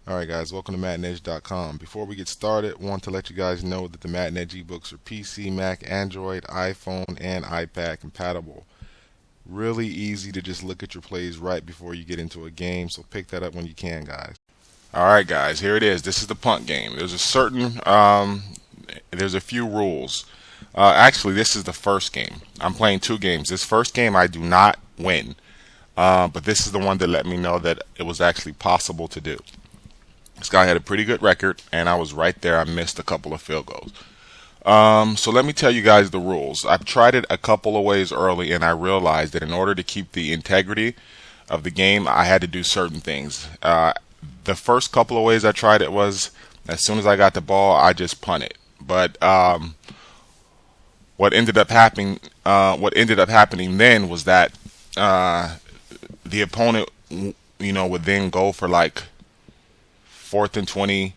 Alright guys, welcome to MaddenEdge.com. Before we get started, I want to let you guys know that the Madden Edge ebooks are PC, Mac, Android, iPhone, and iPad compatible. Really easy to just look at your plays right before you get into a game, so pick that up when you can, guys. Alright guys, here it is. This is the punt game. There's a few rules. Actually, this is the first game. I'm playing two games. This first game I do not win, but this is the one that let me know that it was actually possible to do. This guy had a pretty good record, and I was right there. I missed a couple of field goals. So let me tell you guys the rules. I've tried it a couple of ways early, and I realized that in order to keep the integrity of the game, I had to do certain things. The first couple of ways I tried it was as soon as I got the ball, I just punted. But what ended up happening then was that the opponent, would then go for like 4th and 20,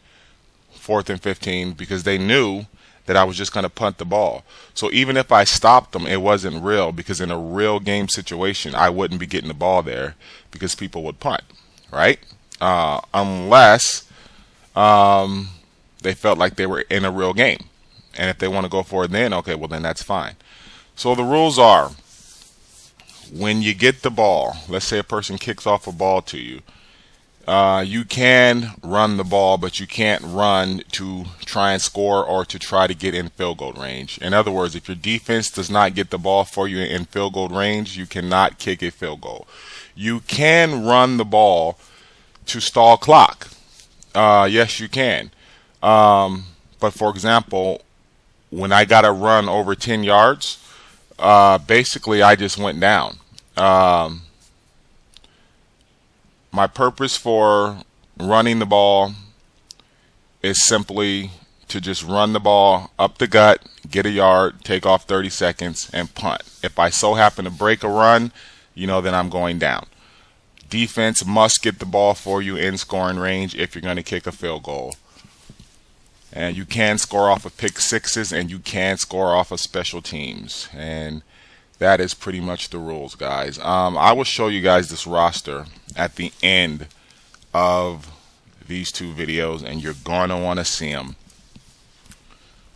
4th and 15, because they knew that I was just going to punt the ball. So even if I stopped them, it wasn't real, because in a real game situation, I wouldn't be getting the ball there because people would punt, right? Unless they felt like they were in a real game. And if they want to go for it then, okay, well then that's fine. So the rules are, when you get the ball, let's say a person kicks off a ball to you, you can run the ball, but you can't run to try and score or to try to get in field goal range. In other words, if your defense does not get the ball for you in field goal range, you cannot kick a field goal. You can run the ball to stall clock. Yes, you can. But for example, when I got a run over 10 yards, basically I just went down. My purpose for running the ball is simply to just run the ball up the gut, get a yard, take off 30 seconds, and punt. If I so happen to break a run, then I'm going down. Defense must get the ball for you in scoring range if you're going to kick a field goal. And you can score off of pick sixes, and you can score off of special teams. And that is pretty much the rules, guys. I will show you guys this roster at the end of these two videos, and you're going to want to see them.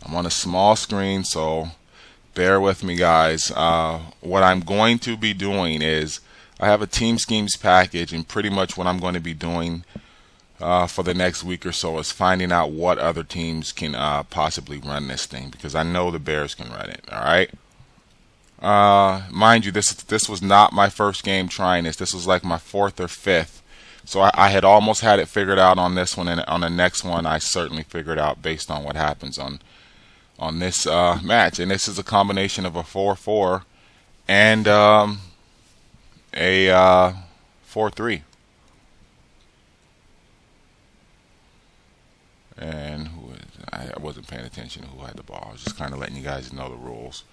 I'm on a small screen, so bear with me, guys. What I'm going to be doing is I have a Team Schemes package, and pretty much what I'm going to be doing for the next week or so is finding out what other teams can possibly run this thing, because I know the Bears can run it. All right. Mind you, this was not my first game trying this. This was like my 4th or 5th. So I had almost had it figured out on this one, and on the next one I certainly figured out based on what happens on this match. And this is a combination of a 4-4 and a 4-3. And I wasn't paying attention to who had the ball. I was just kind of letting you guys know the rules.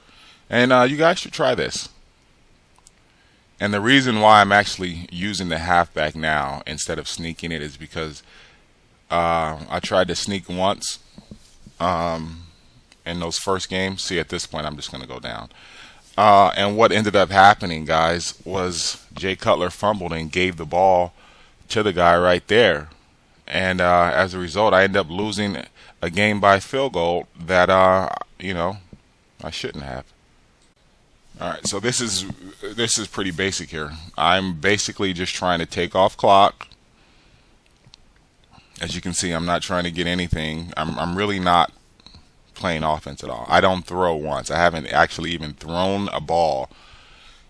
And you guys should try this. And the reason why I'm actually using the halfback now instead of sneaking it is because I tried to sneak once in those first games. See, at this point, I'm just going to go down. And what ended up happening, guys, was Jay Cutler fumbled and gave the ball to the guy right there. And as a result, I ended up losing a game by field goal that, I shouldn't have. All right, so this is pretty basic here. I'm basically just trying to take off clock. As you can see, I'm not trying to get anything. I'm really not playing offense at all. I don't throw once. I haven't actually even thrown a ball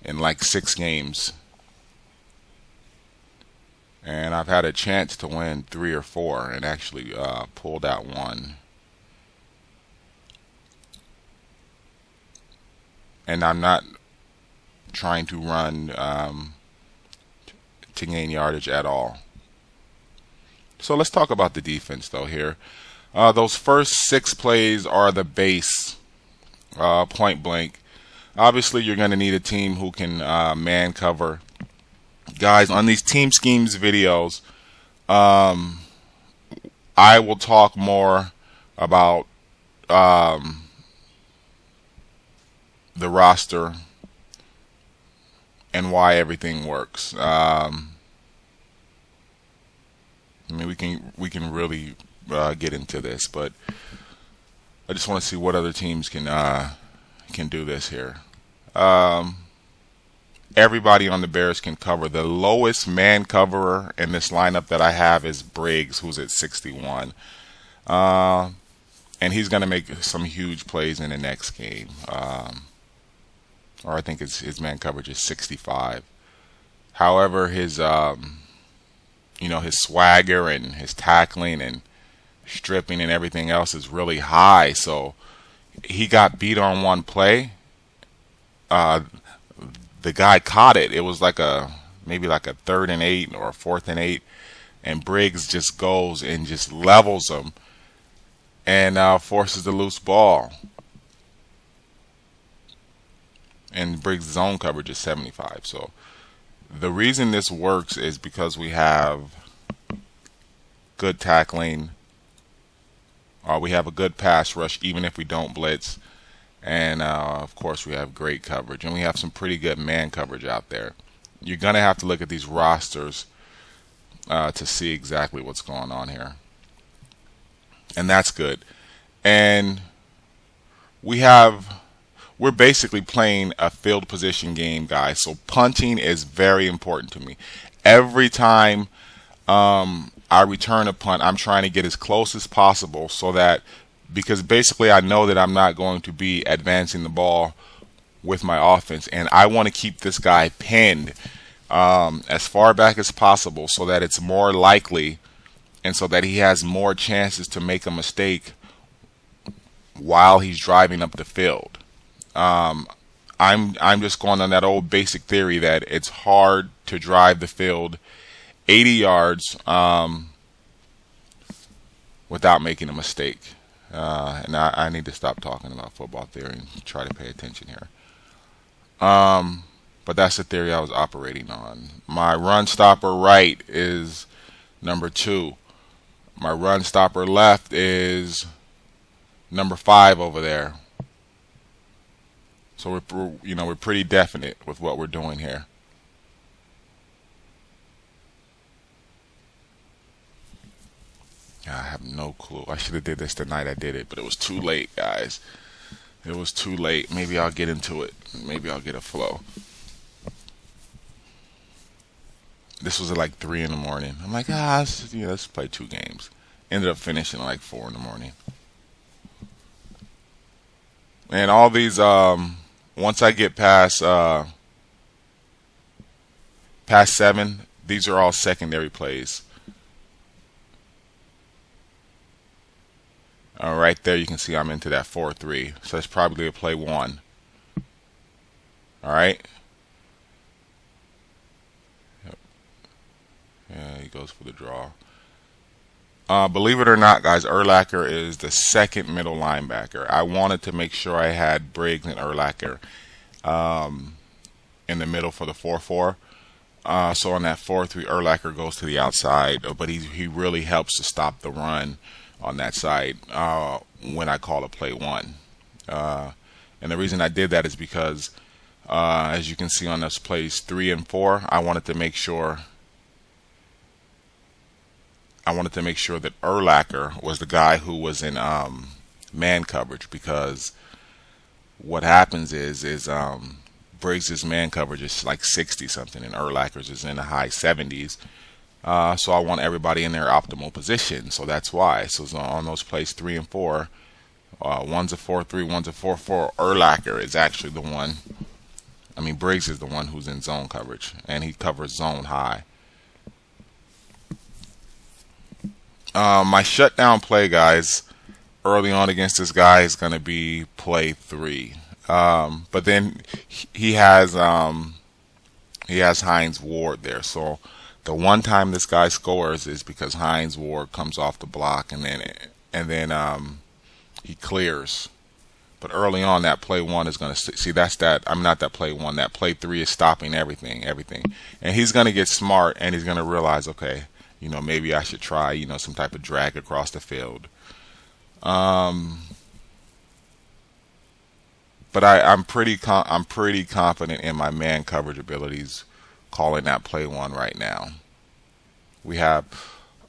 in like 6 games. And I've had a chance to win 3 or 4 and actually pulled out one. And I'm not trying to run to gain yardage at all. So let's talk about the defense, though, here. Those first 6 plays are the base, point blank. Obviously, you're going to need a team who can man cover. Guys, on these Team Schemes videos, I will talk more about the roster and why everything works. I mean, we can really get into this, but I just want to see what other teams can do this here. Um, Everybody on the Bears can cover. The lowest man coverer in this lineup that I have is Briggs, who's at 61. Uh, and he's going to make some huge plays in the next game. Or I think his man coverage is 65. However, his swagger and his tackling and stripping and everything else is really high. So he got beat on one play. Uh, the guy caught it. It was maybe like a 3rd and 8 or a 4th and 8, and Briggs just goes and just levels him and forces the loose ball. And Briggs' zone coverage is 75. So the reason this works is because we have good tackling. We have a good pass rush even if we don't blitz. And, of course, we have great coverage. And we have some pretty good man coverage out there. You're going to have to look at these rosters to see exactly what's going on here. And that's good. And we're basically playing a field position game, guys. So punting is very important to me. Every time I return a punt, I'm trying to get as close as possible because basically I know that I'm not going to be advancing the ball with my offense, and I want to keep this guy pinned as far back as possible so that it's more likely and so that he has more chances to make a mistake while he's driving up the field. I'm just going on that old basic theory that it's hard to drive the field 80 yards without making a mistake. And I need to stop talking about football theory and try to pay attention here. But that's the theory I was operating on. My run stopper right is number 2. My run stopper left is number 5 over there. So we're pretty definite with what we're doing here. I have no clue. I should have did this the night I did it, but it was too late, guys. It was too late. Maybe I'll get into it. Maybe I'll get a flow. This was at like 3 in the morning. I'm like, let's play 2 games. Ended up finishing at like 4 in the morning. And all these, once I get past 7, these are all secondary plays. Right there, you can see I'm into that 4-3. So that's probably a play 1. All right. Yep. Yeah, he goes for the draw. Believe it or not, guys, Urlacher is the second middle linebacker. I wanted to make sure I had Briggs and Urlacher in the middle for the 4-4. So on that 4-3, Urlacher goes to the outside, but he really helps to stop the run on that side when I call a play 1. And the reason I did that is because, as you can see on those plays 3 and 4, I wanted to make sure that Urlacher was the guy who was in man coverage, because what happens is Briggs' man coverage is like 60 something and Urlacher's is in the high 70s. So I want everybody in their optimal position. So that's why. So on those plays 3 and 4, one's a 4-3, one's a 4-4. Urlacher is actually the one. I mean, Briggs is the one who's in zone coverage, and he covers zone high. My shutdown play, guys, early on against this guy is going to be play 3. But then he has Hines Ward there. So the one time this guy scores is because Hines Ward comes off the block and then he clears. But early on, that play 1 is going to see I'm not that play 1. That play 3 is stopping everything, and he's going to get smart and he's going to realize, okay, maybe I should try some type of drag across the field. But I'm pretty confident in my man coverage abilities calling that play 1 right now. We have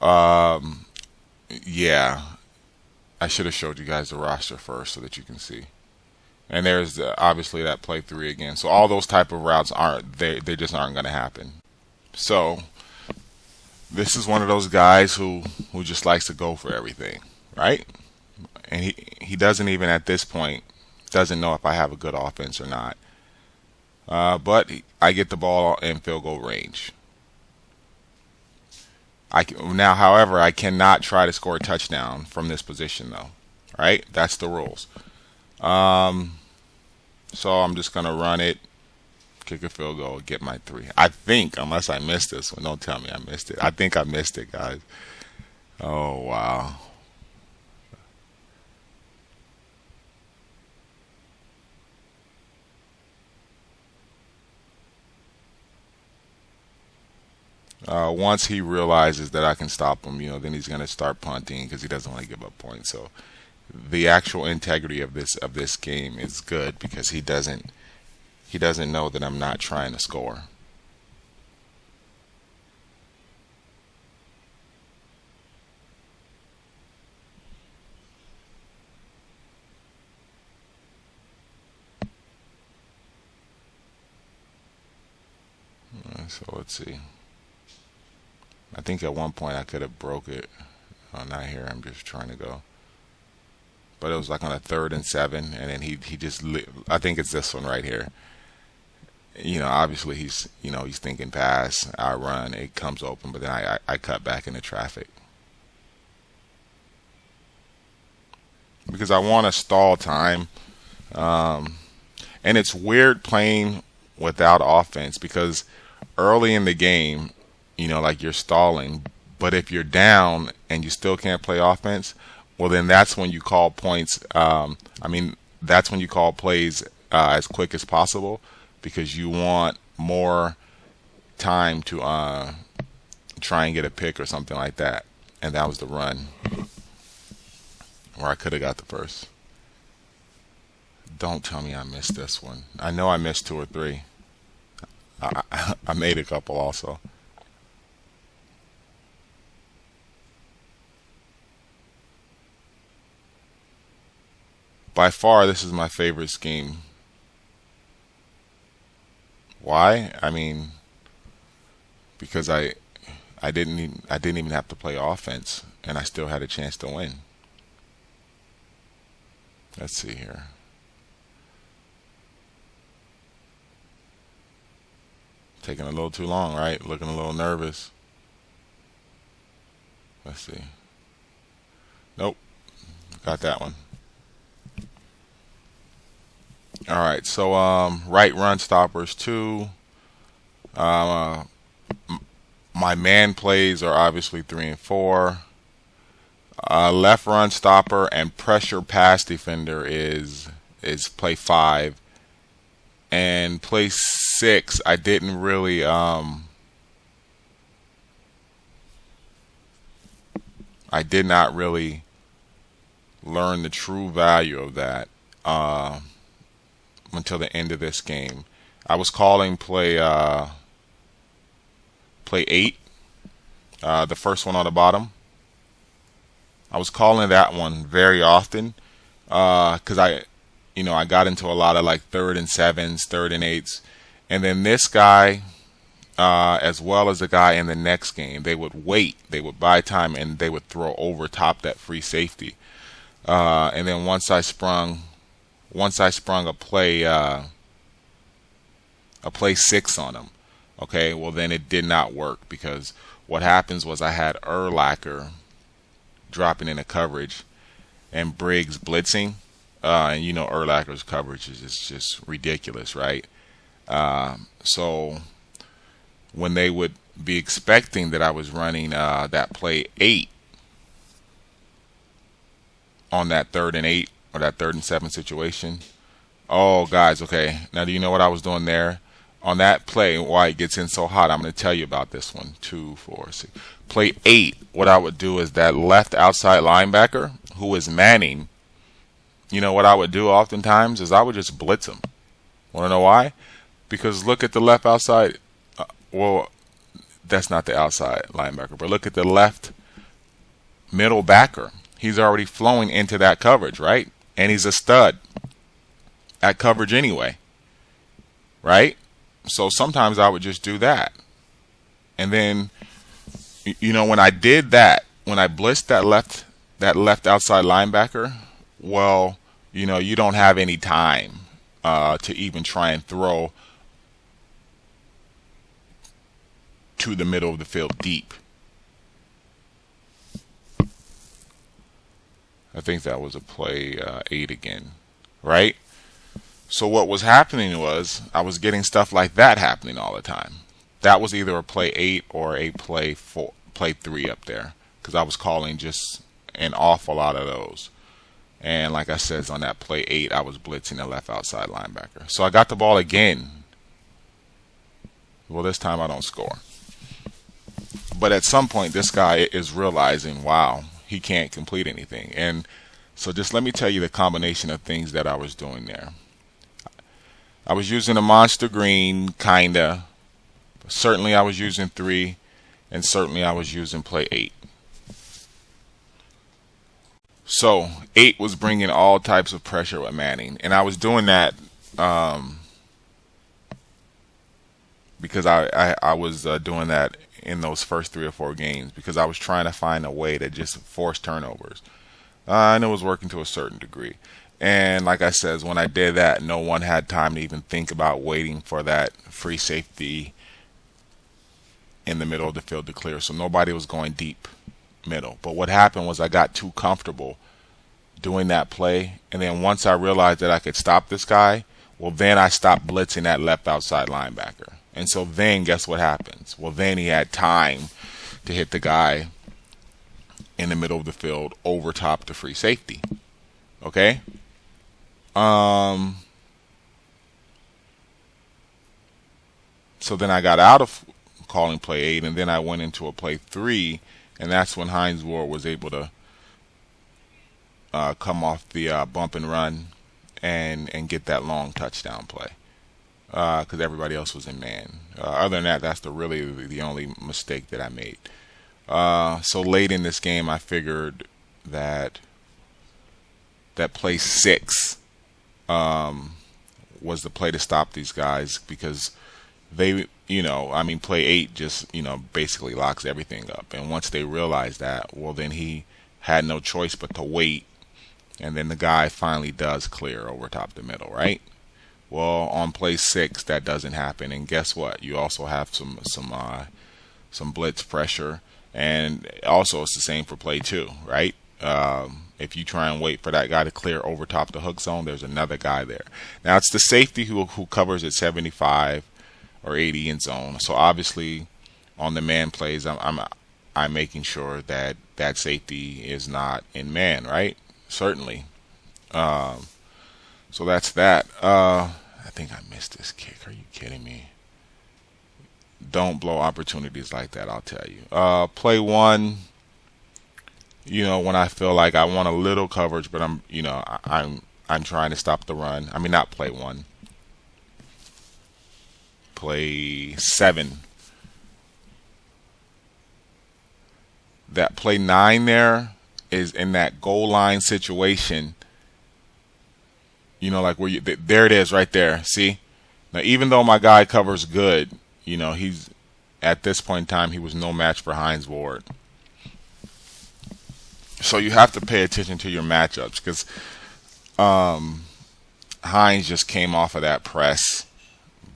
Um, yeah, I should have showed you guys the roster first so that you can see. And there's obviously that play three again. So all those type of routes aren't they just aren't going to happen. So this is one of those guys who just likes to go for everything, right? And he doesn't even at this point doesn't know if I have a good offense or not. But I get the ball in field goal range. Now, however, I cannot try to score a touchdown from this position, though. Right? That's the rules. So I'm just gonna run it, kick a field goal, get my three. I think, unless I missed this one, don't tell me I missed it. I think I missed it, guys. Oh wow. Once he realizes that I can stop him, then he's gonna start punting because he doesn't want to give up points. So the actual integrity of this game is good because he doesn't know that I'm not trying to score. So let's see. I think at one point I could have broke it. Oh, not here. I'm just trying to go. But it was like on a 3rd and 7, and then he just I think it's this one right here. Obviously he's thinking pass. I run, it comes open, but then I cut back into traffic because I want to stall time. Um, and it's weird playing without offense because early in the game, like you're stalling, but if you're down and you still can't play offense, well, then that's when you call points. That's when you call plays as quick as possible because you want more time to try and get a pick or something like that. And that was the run where I could have got the first. Don't tell me I missed this one. I know I missed two or three. I made a couple also. By far, this is my favorite scheme. Why? Because I didn't even have to play offense, and I still had a chance to win. Let's see here. Taking a little too long, right? Looking a little nervous. Let's see. Nope, got that one. All right, so right run stoppers two. Uh, my man plays are obviously 3 and 4. Left run stopper and pressure pass defender is play 5, and play 6. I didn't really I did not really learn the true value of that until the end of this game. I was calling play 8, the first one on the bottom. I was calling that one very often because I got into a lot of like 3rd and 7s, 3rd and 8s, and then this guy, as well as the guy in the next game, they would wait, they would buy time, and they would throw over top that free safety. And then once I sprung a play 6 on him. Okay, well then it did not work because what happens was I had Urlacher dropping into coverage and Briggs blitzing, and Urlacher's coverage is just ridiculous, right? So when they would be expecting that I was running that play 8 on that 3rd and 8 or that 3rd and 7 situation. Oh, guys, okay. Now, do you know what I was doing there? On that play, why it gets in so hot, I'm going to tell you about this one. 2, 4, 6. Play 8, what I would do is that left outside linebacker, who is Manning, what I would do oftentimes is I would just blitz him. Want to know why? Because look at the left outside. Well, that's not the outside linebacker, but look at the left middle backer. He's already flowing into that coverage, right? And he's a stud at coverage anyway, right? So sometimes I would just do that. And then, when I did that, when I blitzed that left outside linebacker, well, you don't have any time to even try and throw to the middle of the field deep. I think that was a play 8 again, right? So what was happening was I was getting stuff like that happening all the time. That was either a play 8 or a play 3 up there, because I was calling just an awful lot of those. And like I said, on that play 8, I was blitzing the left outside linebacker. So I got the ball again. Well, this time I don't score. But at some point, this guy is realizing, wow, he can't complete anything. And so just let me tell you the combination of things that I was doing there. I was using a monster green, kinda. Certainly I was using 3, and certainly I was using play 8. So 8 was bringing all types of pressure with Manning, and I was doing that because I was doing that in those first 3 or 4 games, because I was trying to find a way to just force turnovers. And it was working to a certain degree. And like I said, when I did that, no one had time to even think about waiting for that free safety in the middle of the field to clear. So nobody was going deep middle. But what happened was I got too comfortable doing that play. And then once I realized that I could stop this guy, well, then I stopped blitzing that left outside linebacker. And so then guess what happens? Well, then he had time to hit the guy in the middle of the field over top the free safety. Okay? So then I got out of calling play 8, and then I went into a play 3, and that's when Hines Ward was able to come off the bump and run and get that long touchdown play, because everybody else was in man. Other than that, that's the only mistake that I made. So late in this game, I figured that play 6 was the play to stop these guys, because they, play 8 just, basically locks everything up. And once they realized that, well, then he had no choice but to wait. And then the guy finally does clear over top the middle, right? Well, on play 6, that doesn't happen. And guess what? You also have some blitz pressure. And also it's the same for play 2, right? If you try and wait for that guy to clear over top the hook zone, there's another guy there. Now, it's the safety who covers at 75 or 80 in zone. So obviously on the man plays, I'm making sure that that safety is not in man, right? Certainly. So that's that. I think I missed this kick. Are you kidding me? Don't blow opportunities like that, I'll tell you. Play 1, when I feel like I want a little coverage, but I'm trying to stop the run. I mean, not play 1. Play 7. That play 9 there is in that goal line situation. Like where there it is right there. See? Now, even though my guy covers good, he's at this point in time, he was no match for Hines Ward. So you have to pay attention to your matchups, because Hines just came off of that press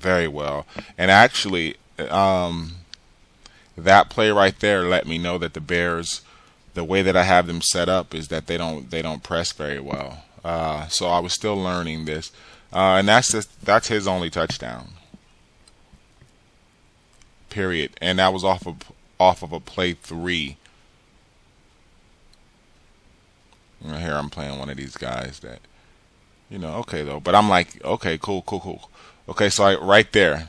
very well. And actually, that play right there let me know that the Bears, the way that I have them set up is that they don't press very well. So I was still learning this, and that's his only touchdown. Period. And that was off of a play 3. Here I'm playing one of these guys that, okay though. But I'm like, okay, cool. Okay, so right there,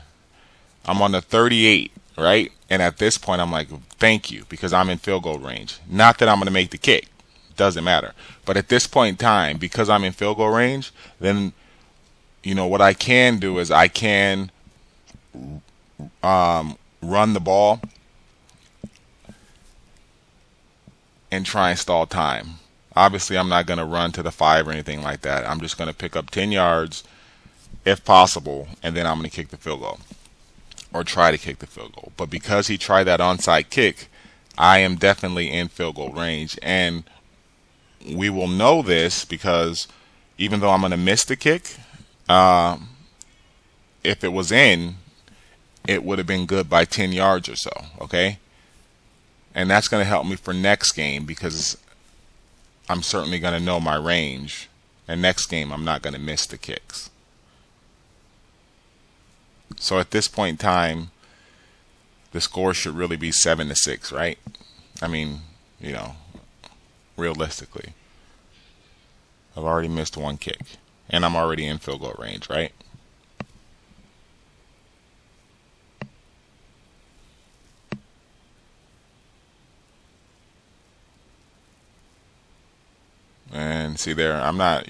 I'm on the 38, right? And at this point, I'm like, thank you, because I'm in field goal range. Not that I'm going to make the kick. Doesn't matter. But at this point in time, because I'm in field goal range, then, what I can do is I can run the ball and try and stall time. Obviously, I'm not going to run to the 5 or anything like that. I'm just going to pick up 10 yards if possible, and then I'm going to kick the field goal or try to kick the field goal. But because he tried that onside kick, I am definitely in field goal range. And we will know this because even though I'm going to miss the kick, if it was in, it would have been good by 10 yards or so, okay? And that's going to help me for next game because I'm certainly going to know my range. And next game, I'm not going to miss the kicks. So at this point in time, the score should really be 7-6, right? I mean, realistically. I've already missed one kick. And I'm already in field goal range, right? And see there, I'm not,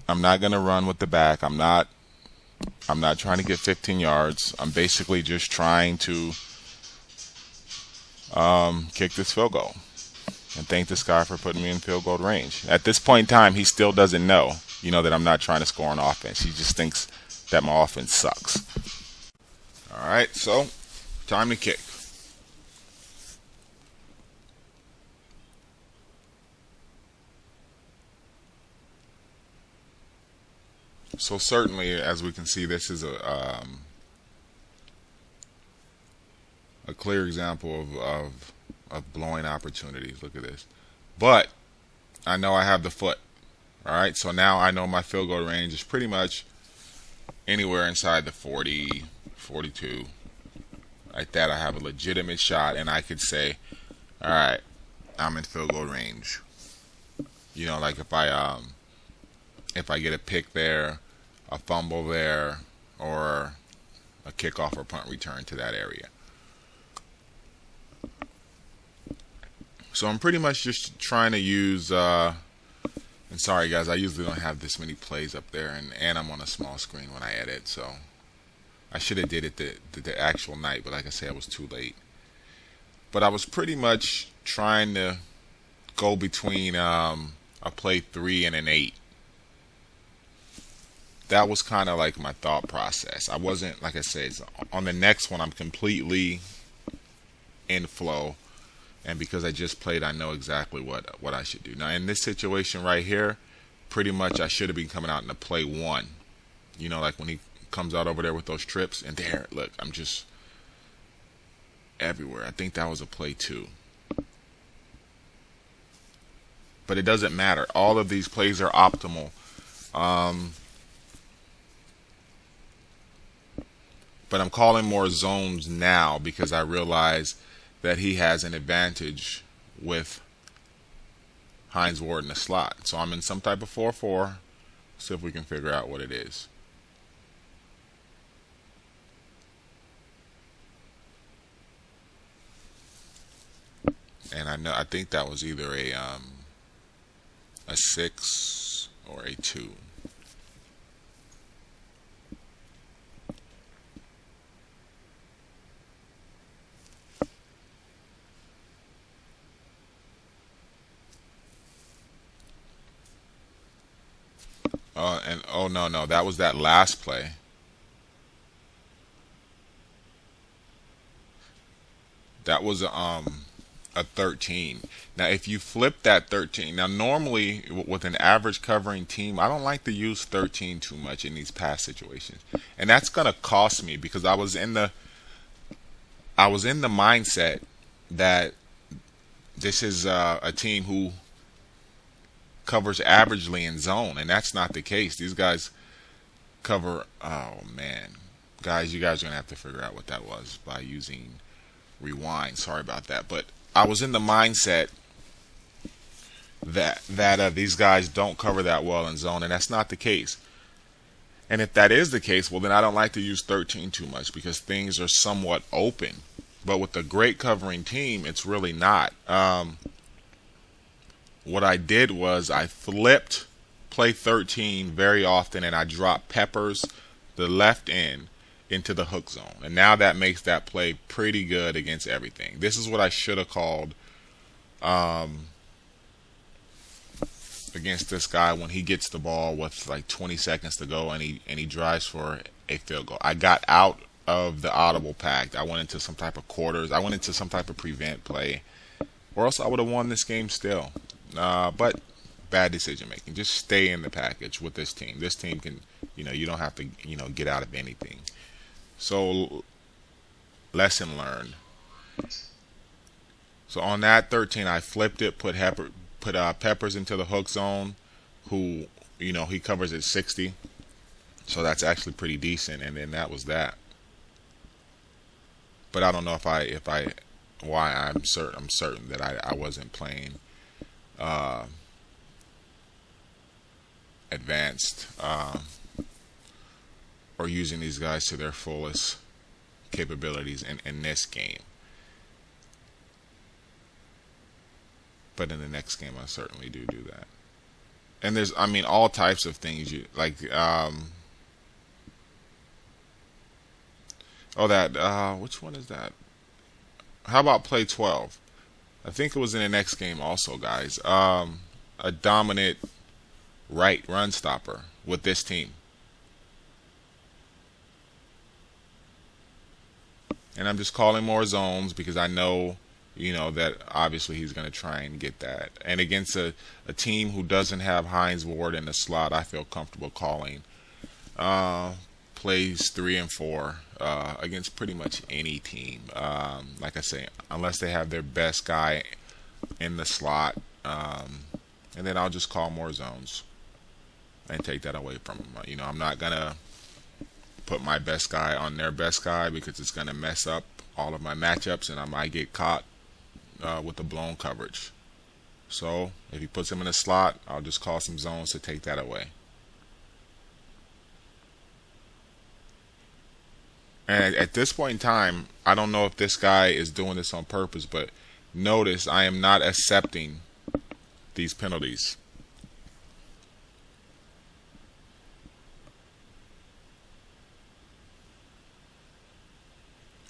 I'm not going to run with the back. I'm not trying to get 15 yards. I'm basically just trying to kick this field goal and thank this guy for putting me in field goal range. At this point in time, he still doesn't know, that I'm not trying to score on offense. He just thinks that my offense sucks. All right, so time to kick. So certainly, as we can see, this is a clear example of blowing opportunities. Look at this. But I know I have the foot. All right, so now I know my field goal range is pretty much anywhere inside the 40, 42. Like that, I have a legitimate shot, and I could say, all right, I'm in field goal range. Like if I get a pick there, a fumble there, or a kickoff or punt return to that area. So I'm pretty much just trying to use, and sorry guys, I usually don't have this many plays up there, and I'm on a small screen when I edit, so I should have did it the actual night, but like I said, I was too late. But I was pretty much trying to go between a play 3 and an 8. That was kind of like my thought process. I wasn't, like I said, on the next one I'm completely in flow, and because I just played, I know exactly what I should do. Now in this situation right here, pretty much I should have been coming out in the play 1. Like when he comes out over there with those trips, and there, look, I'm just everywhere. I think that was a play 2. But it doesn't matter. All of these plays are optimal. But I'm calling more zones now because I realize that he has an advantage with Hines Ward in the slot. So I'm in some type of 4-4. See if we can figure out what it is. And I think that was either a 6 or a 2. And oh no, that was that last play. That was a 13. Now if you flip that 13, now normally with an average covering team, I don't like to use 13 too much in these pass situations, and that's gonna cost me because I was in the mindset that this is a team who covers averagely in zone, and that's not the case. These guys cover, oh man, guys, you guys are gonna have to figure out what that was by using rewind. Sorry about that, but I was in the mindset that these guys don't cover that well in zone, and that's not the case. And if that is the case, well then I don't like to use 13 too much because things are somewhat open. But with a great covering team, it's really not. What I did was I flipped play 13 very often, and I dropped Peppers, the left end, into the hook zone. And now that makes that play pretty good against everything. This is what I should have called um, against this guy when he gets the ball with like 20 seconds to go and he drives for a field goal. I got out of the audible pact. I went into some type of quarters. I went into some type of prevent play, or else I would have won this game still. But bad decision making. Just stay in the package with this team. This team can, you don't have to, get out of anything. So lesson learned. So on that 13, I flipped it, put Peppers into the hook zone, who he covers at 60, so that's actually pretty decent. And then that was that. But I don't know why I'm certain that I wasn't playing advanced or using these guys to their fullest capabilities in this game. But in the next game, I certainly do that. And there's, all types of things you like. Which one is that? How about play 12? I think it was in the next game also, guys. A dominant right run stopper with this team. And I'm just calling more zones because I know, that obviously he's going to try and get that. And against a team who doesn't have Hines Ward in the slot, I feel comfortable calling plays 3 and 4 against pretty much any team. Like I say, unless they have their best guy in the slot, and then I'll just call more zones and take that away from them. I'm not gonna put my best guy on their best guy because it's gonna mess up all of my matchups, and I might get caught with the blown coverage. So if he puts him in a slot, I'll just call some zones to take that away. And at this point in time, I don't know if this guy is doing this on purpose, but notice I am not accepting these penalties.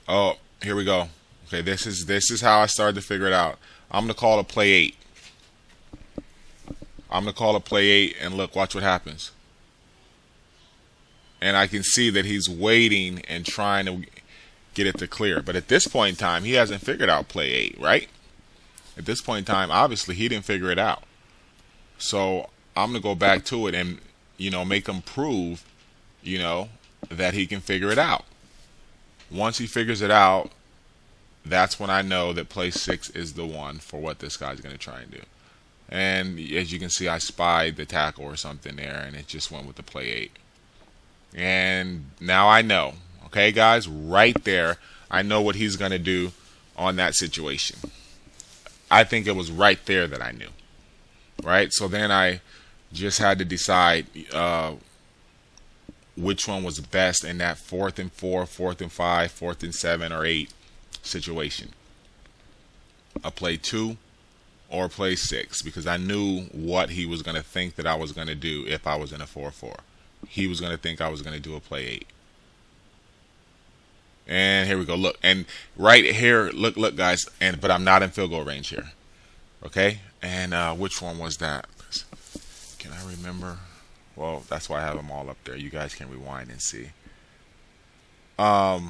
Oh, here we go. Okay, this is how I started to figure it out. I'm gonna call a play 8. I'm gonna call a play 8, and look, watch what happens. And I can see that he's waiting and trying to get it to clear. But at this point in time, he hasn't figured out play 8, right? At this point in time, obviously, he didn't figure it out. So I'm going to go back to it and, make him prove, that he can figure it out. Once he figures it out, that's when I know that play 6 is the one for what this guy's going to try and do. And as you can see, I spied the tackle or something there, and it just went with the play 8. And now I know, okay, guys, right there, I know what he's going to do on that situation. I think it was right there that I knew, right? So then I just had to decide which one was best in that 4th and 4, 4th and 5, 4th and 7 or 8 situation. A play 2 or play 6, because I knew what he was going to think that I was going to do if I was in a 4-4. He was going to think I was going to do a play 8. And here we go. Look, and right here, look, guys. But I'm not in field goal range here. Okay. And which one was that? Can I remember? Well, that's why I have them all up there. You guys can rewind and see. I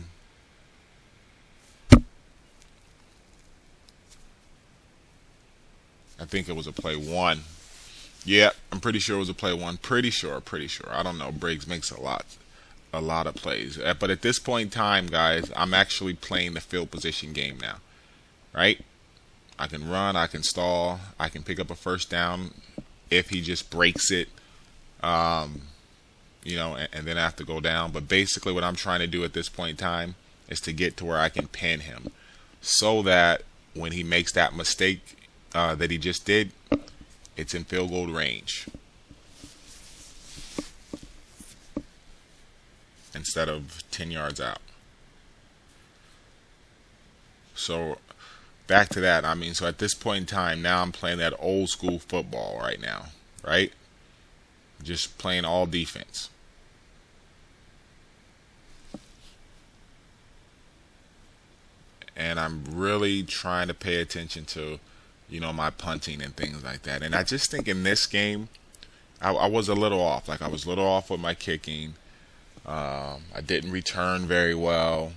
think it was a play 1. Yeah, I'm pretty sure it was a play 1. Pretty sure. I don't know. Briggs makes a lot of plays. But at this point in time, guys, I'm actually playing the field position game now. Right? I can run, I can stall, I can pick up a first down if he just breaks it, and then I have to go down. But basically what I'm trying to do at this point in time is to get to where I can pin him so that when he makes that mistake that he just did, it's in field goal range instead of 10 yards out. So back to that. So at this point in time, now I'm playing that old school football right now, right? Just playing all defense. And I'm really trying to pay attention to my punting and things like that. And I just think in this game, I was a little off. Like I was a little off with my kicking. I didn't return very well.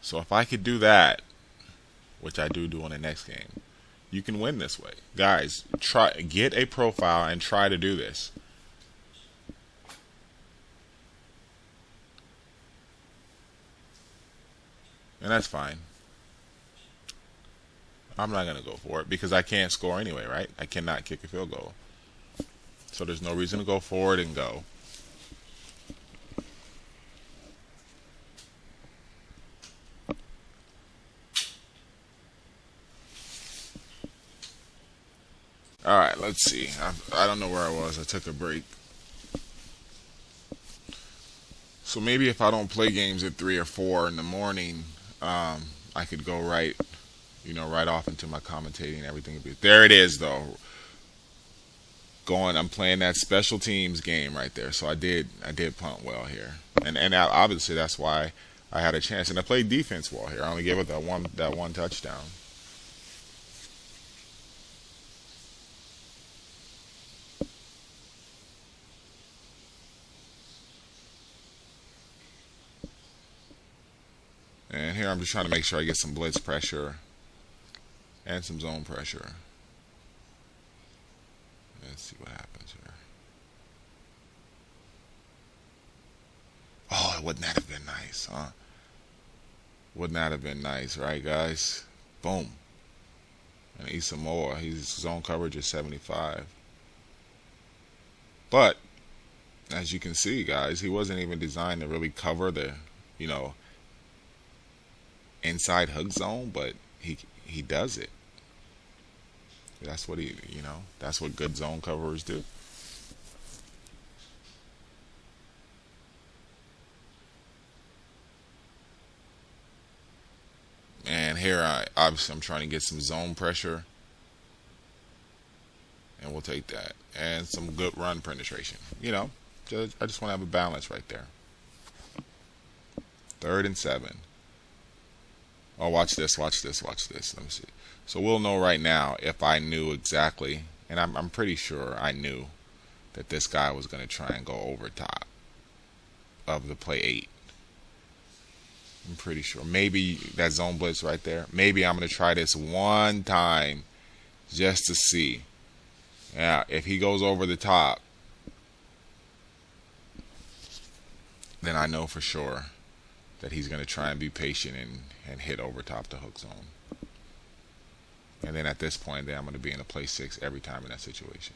So if I could do that, which I do in the next game, you can win this way. Guys, get a profile and try to do this. And that's fine. I'm not going to go for it because I can't score anyway, right? I cannot kick a field goal. So there's no reason to go forward and go. Alright, let's see. I don't know where I was. I took a break. So maybe if I don't play games at 3 or 4 in the morning, I could go right off into my commentating and everything. There it is, though. I'm playing that special teams game right there. So I did punt well here, and obviously that's why I had a chance. And I played defense well here. I only gave it that one touchdown. And here I'm just trying to make sure I get some blitz pressure and some zone pressure. Let's see what happens here. Oh, wouldn't that have been nice, huh? Wouldn't that have been nice, right, guys? Boom. And Isamoa, his zone coverage is 75. But, as you can see, guys, he wasn't even designed to really cover the, inside hook zone, but he does it. That's what that's what good zone coverers do. And here, obviously, I'm trying to get some zone pressure, and we'll take that, and some good run penetration. I just want to have a balance right there. 3rd and 7. Oh, watch this. Let me see. So we'll know right now if I knew exactly, and I'm pretty sure I knew that this guy was going to try and go over top of the play 8. I'm pretty sure. Maybe that zone blitz right there. Maybe I'm going to try this one time just to see. Yeah, if he goes over the top, then I know for sure that he's going to try and be patient and hit over top the hook zone. And then at this point, then I'm going to be in a play 6 every time in that situation.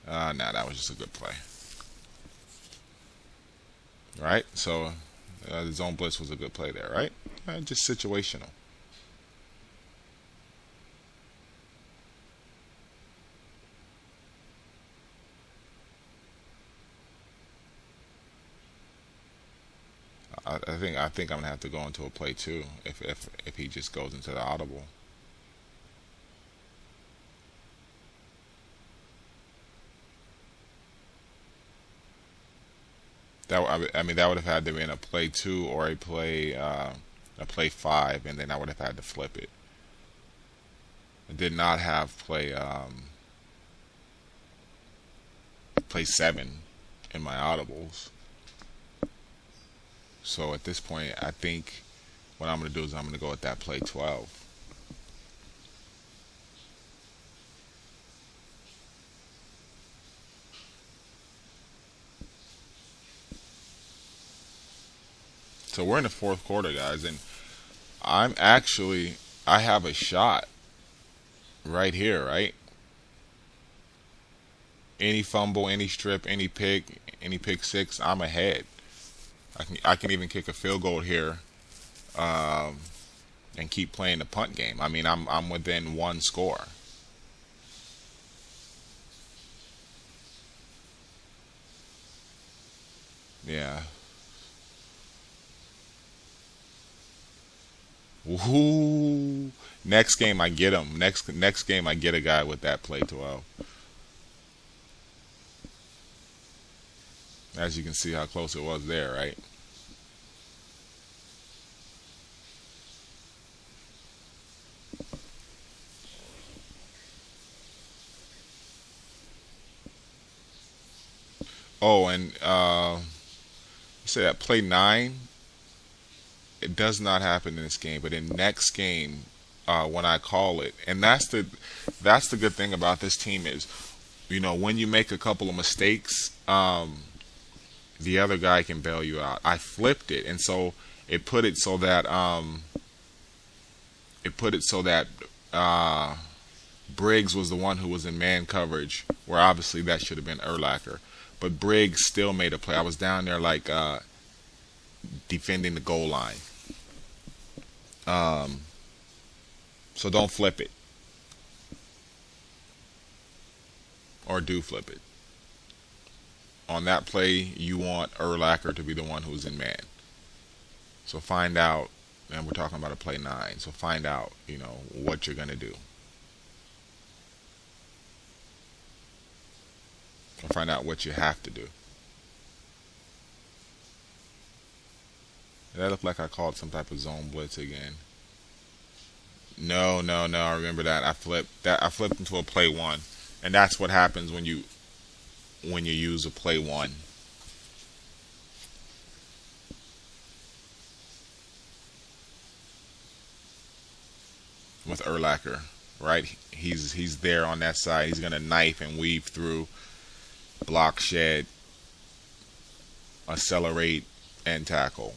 That was just a good play. Right? So the zone blitz was a good play there, right? Just situational. I think I'm gonna have to go into a play 2 if he just goes into the audible. That would have had to be in a play 2 or a play 5, and then I would have had to flip it. I did not have play 7 in my audibles. So at this point, I think what I'm going to do is I'm going to go with that play 12. So we're in the 4th quarter, guys, and I have a shot right here, right? Any fumble, any strip, any pick 6, I'm ahead. I can even kick a field goal here, and keep playing the punt game. I mean, I'm within 1 score. Yeah. Woohoo! Next game I get him. Next game I get a guy with that play 12. As you can see how close it was there, right? Oh, and you said at play 9, it does not happen in this game, but in next game, when I call it, and that's the good thing about this team is, when you make a couple of mistakes, the other guy can bail you out. I flipped it, and so it put it so that it put it so that uh, Briggs was the one who was in man coverage, where obviously that should have been Urlacher, but Briggs still made a play. I was down there like defending the goal line. Um, so don't flip it, or do flip it. On that play, you want Urlacher to be the one who's in man. So find out, and we're talking about a play 9. So find out, what you're gonna do. Or find out what you have to do. That looked like I called some type of zone blitz again. No, no, no. I remember that. I flipped into a play 1, and that's what happens when you use a play 1. With Urlacher, right? He's there on that side. He's gonna knife and weave through, block, shed, accelerate, and tackle.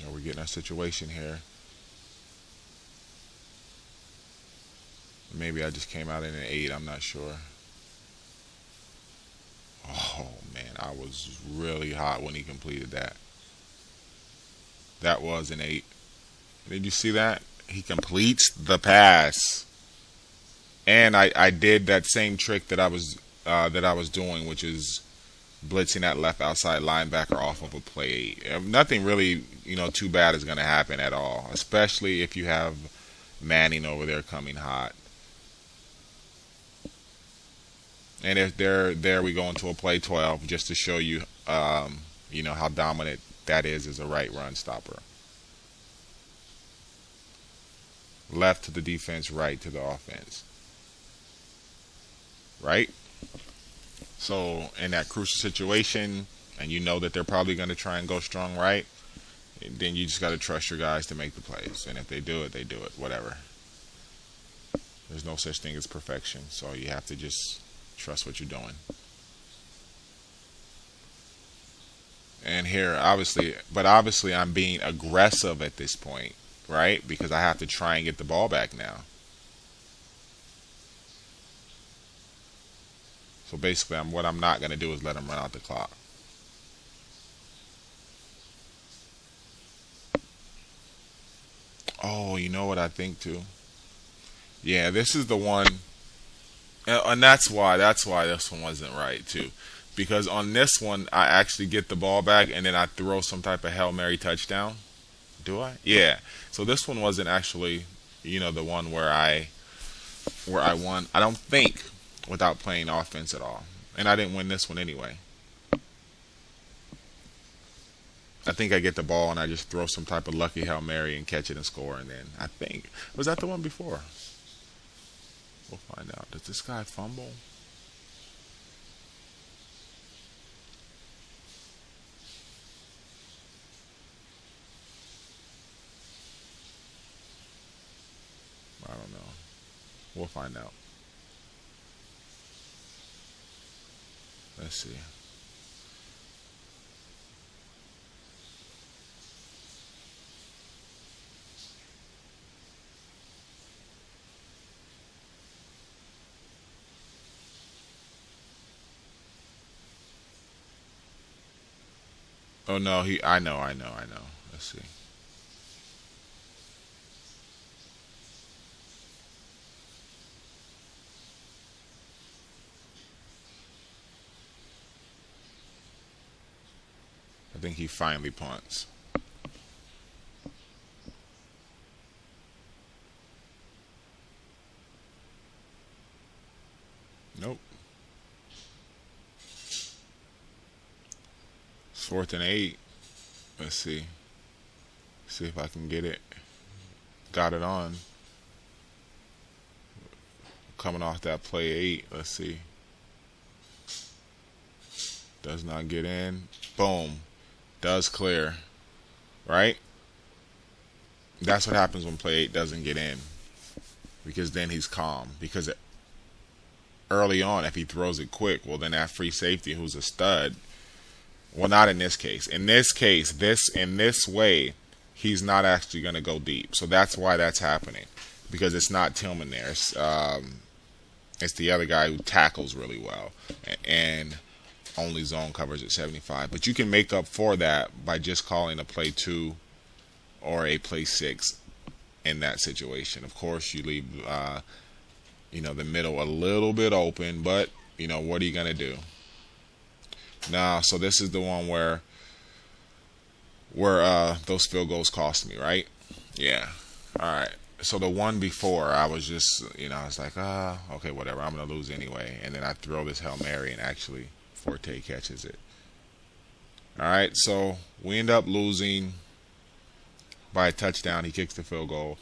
We're getting a situation here. Maybe I just came out in an 8. I'm not sure. Oh man, I was really hot when he completed that. That was an 8. Did you see that? He completes the pass, and I did that same trick that I was doing, which is blitzing that left outside linebacker off of a play 8. Nothing really, too bad is going to happen at all, especially if you have Manning over there coming hot. And if there we go into a play 12 just to show you, how dominant that is as a right run stopper. Left to the defense, right to the offense. Right? So in that crucial situation, and you know that they're probably going to try and go strong right, then you just got to trust your guys to make the plays. And if they do it, they do it. Whatever. There's no such thing as perfection, so you have to just trust what you're doing. And here, obviously I'm being aggressive at this point, right? Because I have to try and get the ball back now. So basically, what I'm not going to do is let him run out the clock. Oh, you know what I think too? Yeah, this is the one, and that's why this one wasn't right too, because on this one I actually get the ball back and then I throw some type of Hail Mary touchdown. Do I? Yeah. So this one wasn't actually, the one where I won. I don't think, without playing offense at all, and I didn't win this one anyway. I think I get the ball and I just throw some type of lucky Hail Mary and catch it and score, and then I think, was that the one before? We'll find out. Does this guy fumble? I don't know. We'll find out. Let's see. Oh no, I know. Let's see. I think he finally punts. Nope. It's 4th and 8. Let's see. See if I can get it. Got it on. Coming off that play 8. Let's see. Does not get in. Boom. Does clear. Right? That's what happens when play 8 doesn't get in. Because then he's calm. Because early on, if he throws it quick, well, then that free safety, who's a stud, well, not in this case. In this case, in this way, he's not actually going to go deep. So that's why that's happening. Because it's not Tillman there. It's the other guy who tackles really well and only zone covers at 75. But you can make up for that by just calling a play 2 or a play 6 in that situation. Of course, you leave the middle a little bit open, but what are you going to do? Now, so this is the one where those field goals cost me, right? Yeah. All right. So the one before, I was just, I was like, okay, whatever, I'm going to lose anyway. And then I throw this Hail Mary, and actually Forte catches it. All right, so we end up losing by a touchdown. He kicks the field goal.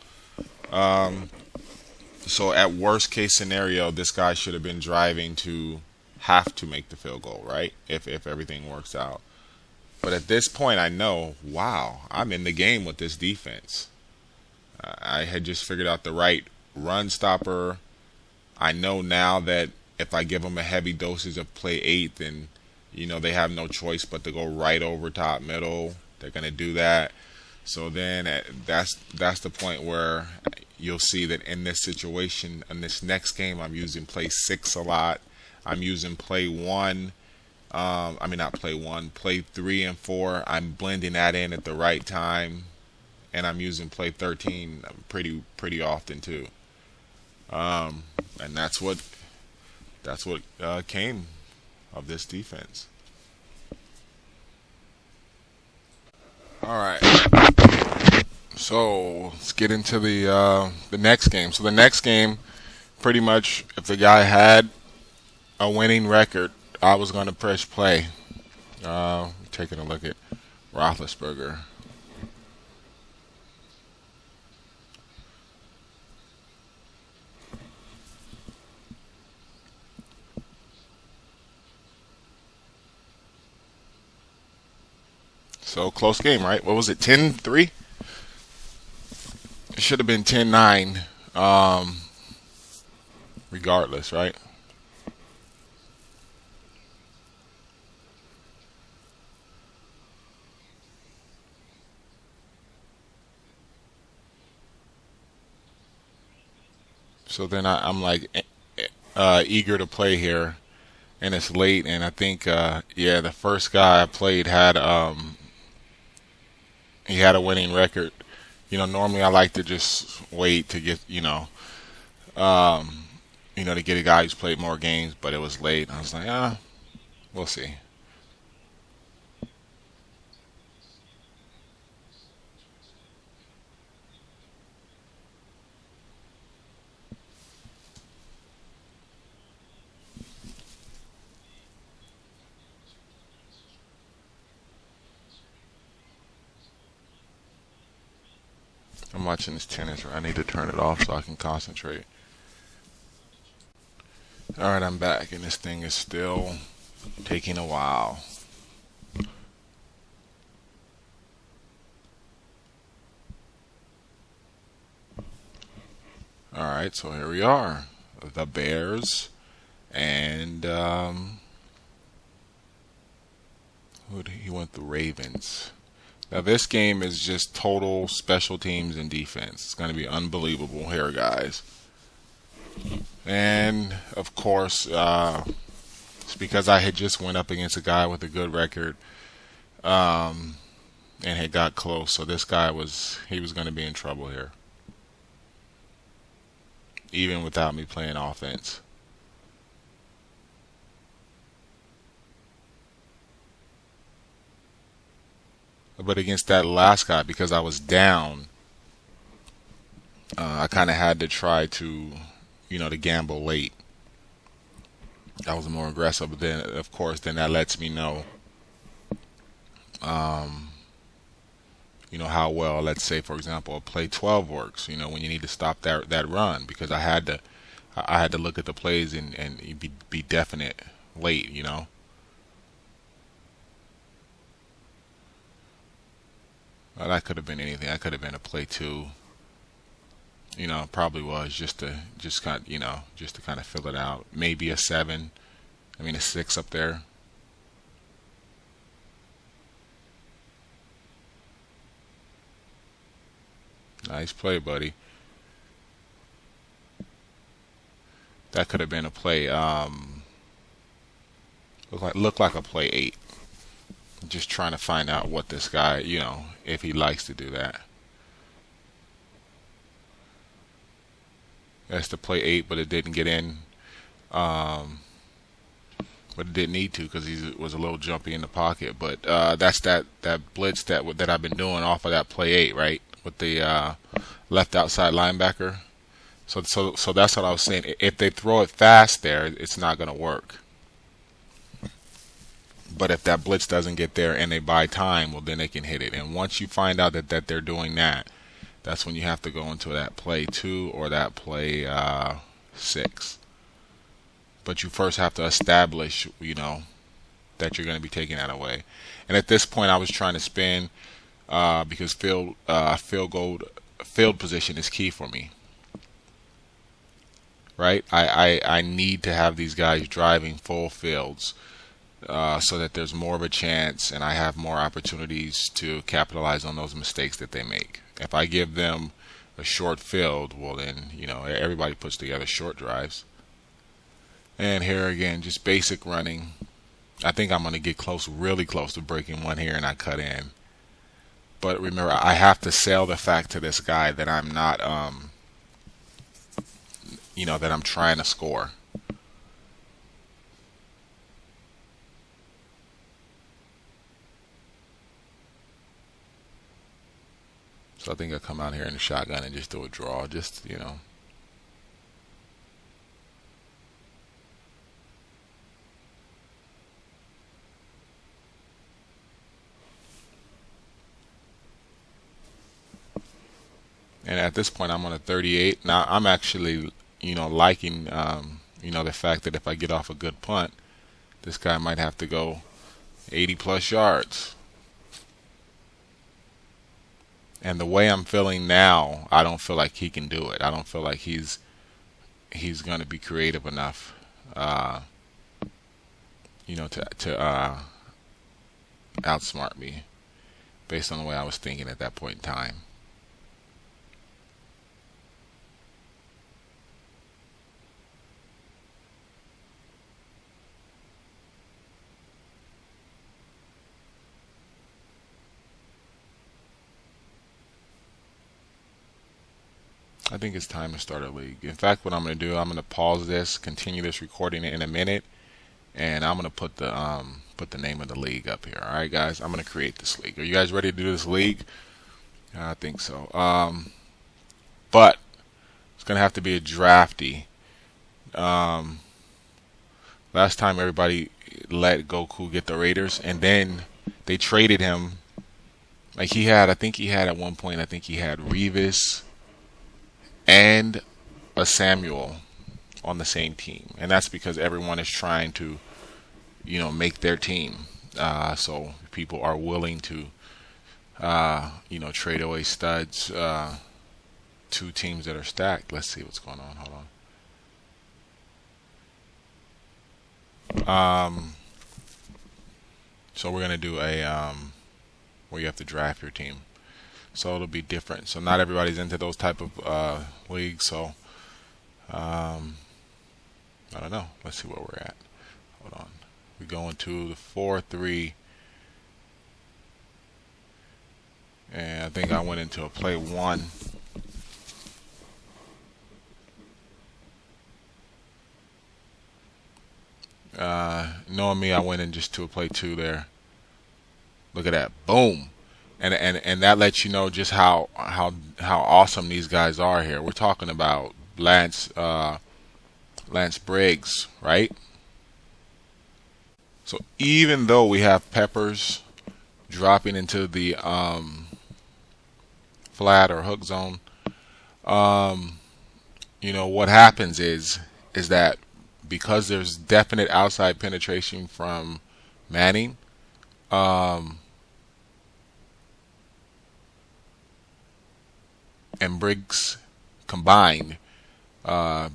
So at worst case scenario, this guy should have been driving to have to make the field goal, right? If everything works out. But at this point, I know, wow, I'm in the game with this defense. I had just figured out the right run stopper. I know now that if I give them a heavy dosage of play 8, then they have no choice but to go right over top middle. They're going to do that. So then that's the point where you'll see that in this situation, in this next game, I'm using play 6 a lot. I'm using play 1. Play 3 and 4. I'm blending that in at the right time. And I'm using play 13 pretty often too. And that's what came of this defense. All right. So let's get into the next game. So the next game, pretty much, if the guy had a winning record, I was going to press play. Taking a look at Roethlisberger. So close game, right? What was it, 10-3? It should have been 10-9, regardless, right? So then I'm like eager to play here, and it's late, and I think the first guy I played had he had a winning record. Normally I like to just wait to get to get a guy who's played more games, but it was late. I was like, we'll see. I'm watching this tennis. I need to turn it off so I can concentrate. Alright, I'm back, and this thing is still taking a while. Alright, so here we are. The Bears and he went the Ravens. Now this game is just total special teams and defense. It's going to be unbelievable here, guys. And of course, it's because I had just went up against a guy with a good record, and had got close. So this guy was going to be in trouble here, even without me playing offense. But against that last guy, because I was down, I kind of had to try to, to gamble late. I was more aggressive, but then, of course, then that lets me know, how well, let's say, for example, a play 12 works. When you need to stop that run, because I had to look at the plays and be definite late. Well, that could have been anything. That could have been a play two. Probably was just kind of, just to kind of fill it out. Maybe a seven. I mean a six up there. Nice play, buddy. That could have been a play. Look like a play eight. Just trying to find out what this guy, if he likes to do that. That's the play eight, but it didn't get in. Um, but it didn't need to because he was a little jumpy in the pocket. But that's that blitz that I've been doing off of that play eight, right, with the left outside linebacker. So that's what I was saying. If they throw it fast there, it's not going to work. But if that blitz doesn't get there and they buy time, well, then they can hit it. And once you find out that they're doing that, that's when you have to go into that play two or that play six. But you first have to establish, that you're going to be taking that away. And at this point, I was trying to spin because field position is key for me, right? I need to have these guys driving full fields so that there's more of a chance and I have more opportunities to capitalize on those mistakes that they make. If I give them a short field, well then, everybody puts together short drives. And here again, just basic running. I think I'm going to get close, really close to breaking one here and I cut in. But remember, I have to sell the fact to this guy that I'm not, that I'm trying to score. So I think I'll come out here in the shotgun and just do a draw, And at this point, I'm on a 38. Now, I'm actually, liking, the fact that if I get off a good punt, this guy might have to go 80 plus yards. And the way I'm feeling now, I don't feel like he can do it. I don't feel like he's going to be creative enough, to outsmart me based on the way I was thinking at that point in time. I think it's time to start a league. In fact, what I'm going to do, I'm going to pause this, continue this recording in a minute, and I'm going to put the name of the league up here. All right, guys, I'm going to create this league. Are you guys ready to do this league? I think so. But it's going to have to be a drafty. Last time everybody let Goku get the Raiders, and then they traded him. Like I think he had at one point, I think he had Revis and a Samuel on the same team, and that's because everyone is trying to, make their team. So people are willing to, trade away studs. Two teams that are stacked. Let's see what's going on. Hold on. So we're gonna do a where you have to draft your team. So it'll be different. So not everybody's into those type of leagues. So I don't know. Let's see where we're at. Hold on. We go into the 4-3, and I think I went into a play one. Knowing me, I went in just to a play two there. Look at that. Boom. And that lets you know just how awesome these guys are here. We're talking about Lance Briggs, right? So even though we have Peppers dropping into the flat or hook zone, what happens is that because there's definite outside penetration from Manning, and Briggs combined,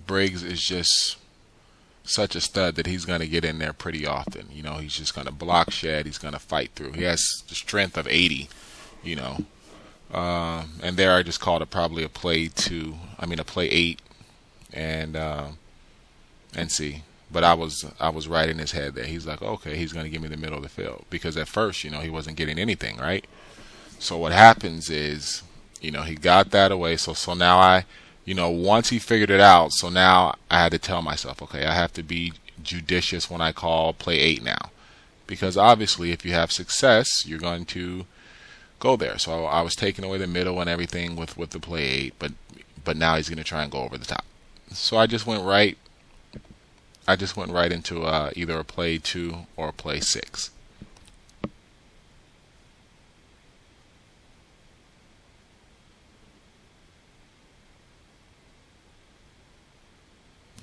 Briggs is just such a stud that he's going to get in there pretty often. He's just going to block shed. He's going to fight through. He has the strength of 80. You know, and there I just called it probably a play 2. I mean a play 8, and see. But I was right in his head there. He's like, okay, he's going to give me the middle of the field, because at first, he wasn't getting anything, right? So what happens is, he got that away. So now once he figured it out, so now I had to tell myself, okay, I have to be judicious when I call play 8 now, because obviously if you have success, you're going to go there. So I was taking away the middle and everything with the play 8, but now he's going to try and go over the top. So I just went right into either a play 2 or a play 6.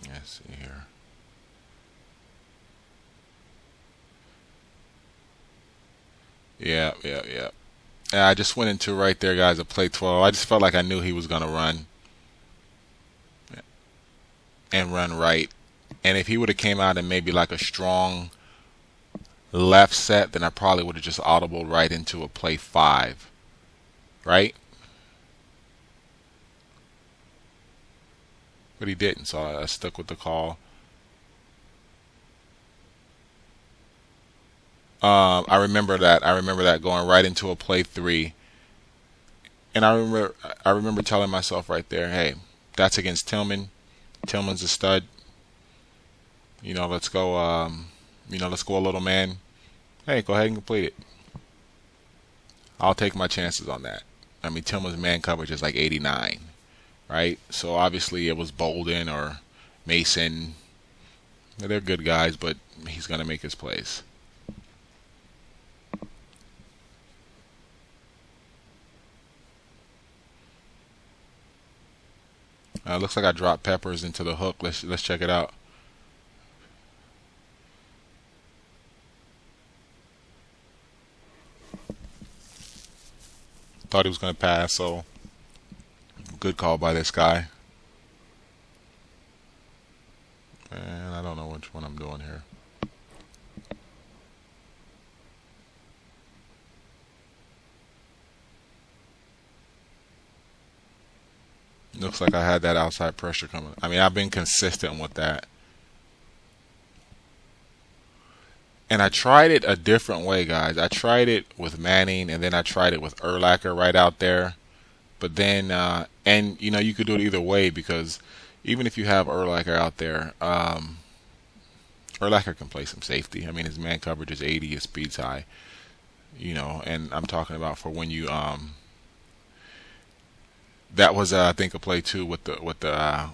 Let's see here. Yeah. Yeah, I just went into right there, guys, a play 12. I just felt like I knew he was going to run and run right. And if he would have came out in maybe like a strong left set, then I probably would have just audibled right into a play 5, right? But he didn't, so I stuck with the call. I remember that going right into a play 3, and I remember telling myself right there, hey, that's against Tillman. Tillman's a stud. Let's go. Let's go a little man. Hey, go ahead and complete it. I'll take my chances on that. I mean, Tillman's man coverage is like 89, right? So obviously it was Bolden or Mason. They're good guys, but he's gonna make his plays. Looks like I dropped Peppers into the hook. Let's check it out. Thought he was going to pass, so good call by this guy. And I don't know which one I'm doing here. Looks like I had that outside pressure coming. I mean, I've been consistent with that. And I tried it a different way, guys. I tried it with Manning, and then I tried it with Urlacher right out there. But then, and you could do it either way, because even if you have Urlacher out there, Urlacher can play some safety. I mean, his man coverage is 80, his speed's high. And I'm talking about for when you that was I think a play 2 with the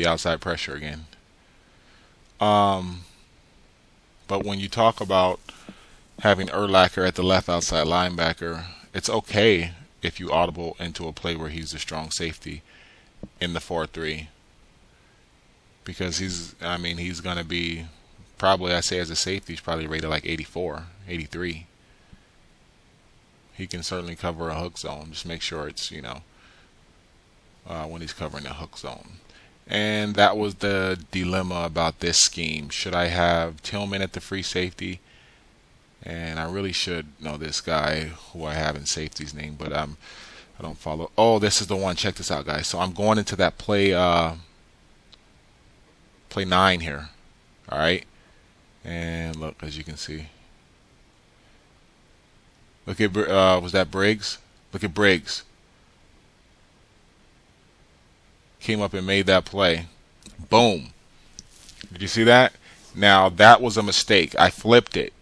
outside pressure again. But when you talk about having Urlacher at the left outside linebacker, it's okay if you audible into a play where he's a strong safety in the 4-3, because he's going to be probably, I say as a safety, he's probably rated like 84, 83. He can certainly cover a hook zone. Just make sure it's when he's covering a hook zone. And that was the dilemma about this scheme. Should I have Tillman at the free safety? And I really should know this guy who I have in safety's name, but I don't follow. Oh, this is the one. Check this out, guys. So I'm going into that play 9 here. All right. And look, as you can see. Look at, was that Briggs? Look at Briggs. Came up and made that play. Boom. Did you see that? Now, that was a mistake. I flipped it.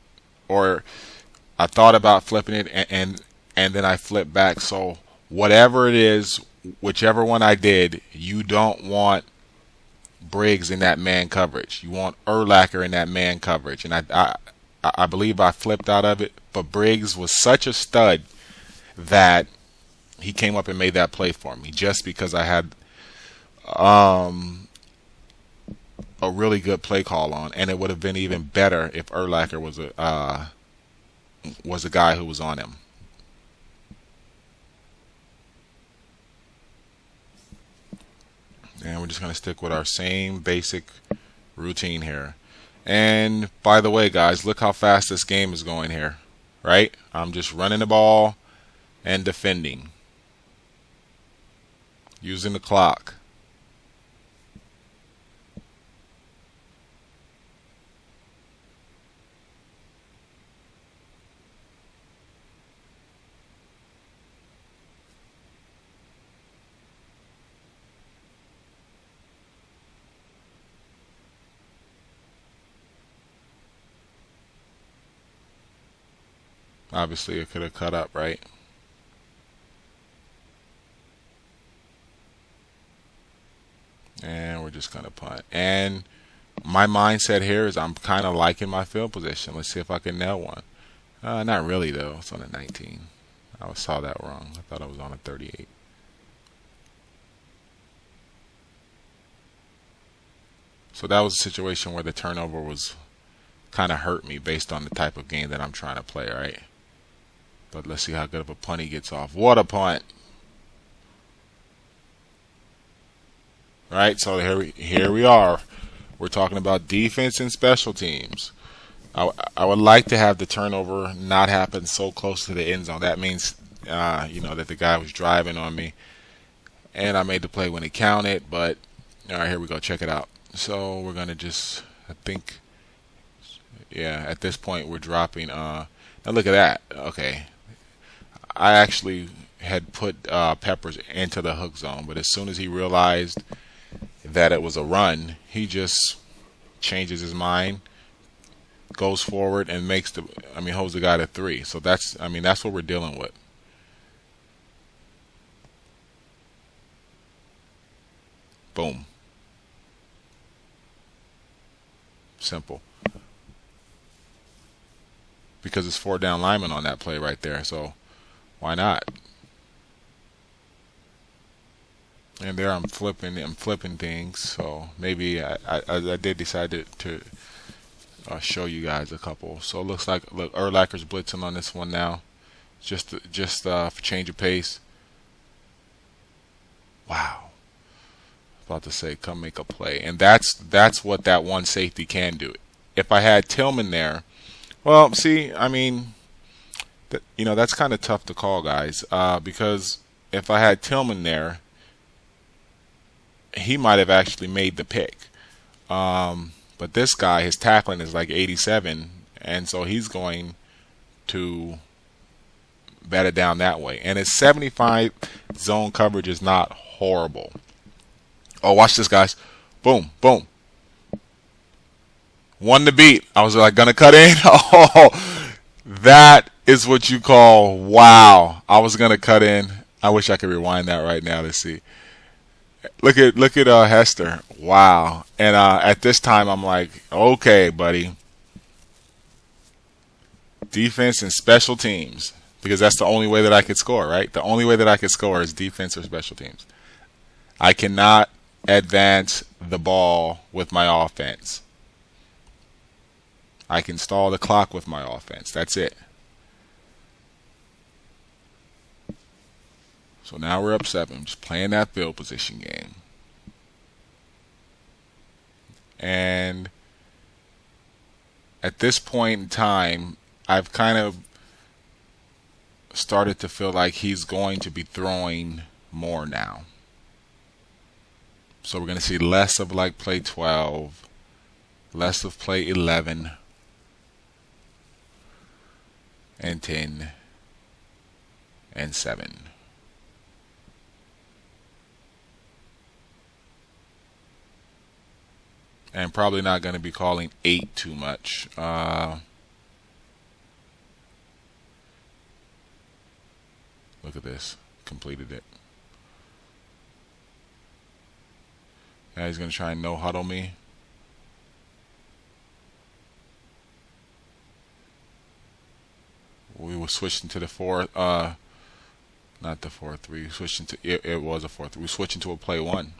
Or I thought about flipping it, and then I flipped back. So whatever it is, whichever one I did, you don't want Briggs in that man coverage. You want Urlacher in that man coverage. And I believe I flipped out of it. But Briggs was such a stud that he came up and made that play for me, just because I had a really good play call on, and it would have been even better if Urlacher was a guy who was on him. And we're just going to stick with our same basic routine here. And by the way, guys, look how fast this game is going here, right? I'm just running the ball and defending using the clock. Obviously, it could have cut up, right? And we're just going to punt. And my mindset here is I'm kind of liking my field position. Let's see if I can nail one. Not really, though. It's on a 19. I saw that wrong. I thought I was on a 38. So that was a situation where the turnover was kind of hurt me based on the type of game that I'm trying to play, right? But let's see how good of a punt he gets off. What a punt! Right, so here we are. We're talking about defense and special teams. I would like to have the turnover not happen so close to the end zone. That means, that the guy was driving on me, and I made the play when it counted. But all right, here we go. Check it out. So we're gonna just, I think, yeah. At this point, we're dropping. Now look at that. Okay, I actually had put Peppers into the hook zone, but as soon as he realized that it was a run, he just changes his mind, goes forward, and holds the guy to 3. So that's what we're dealing with. Boom. Simple. Because it's 4 down linemen on that play right there, so why not? And there I'm flipping things. So maybe I did decide to show you guys a couple. So it looks like Urlacher's blitzing on this one now, just for change of pace. Wow. About to say, come make a play, and that's what that one safety can do. If I had Tillman there, well, see, that's kind of tough to call, guys, because if I had Tillman there, he might have actually made the pick. But this guy, his tackling is like 87, and so he's going to bat it down that way. And his 75 zone coverage is not horrible. Oh, watch this, guys. Boom, boom. Won the beat. I was like, gonna cut in. Oh, that is what you call wow. I was gonna cut in. I wish I could rewind that right now to see. Look at Hester. Wow. And at this time, I'm like, okay, buddy. Defense and special teams, because that's the only way that I could score, right? The only way that I could score is defense or special teams. I cannot advance the ball with my offense. I can stall the clock with my offense. That's it. So now we're up 7. Just playing that field position game. And at this point in time, I've kind of started to feel like he's going to be throwing more now. So we're going to see less of like play 12, less of play 11, and 10, and 7. And probably not going to be calling 8 too much. Look at this. Completed it. Now he's going to try and no huddle me. We were switching to the 4, not the 4-3. Switching to it was a 4-3. We switching to a play 1.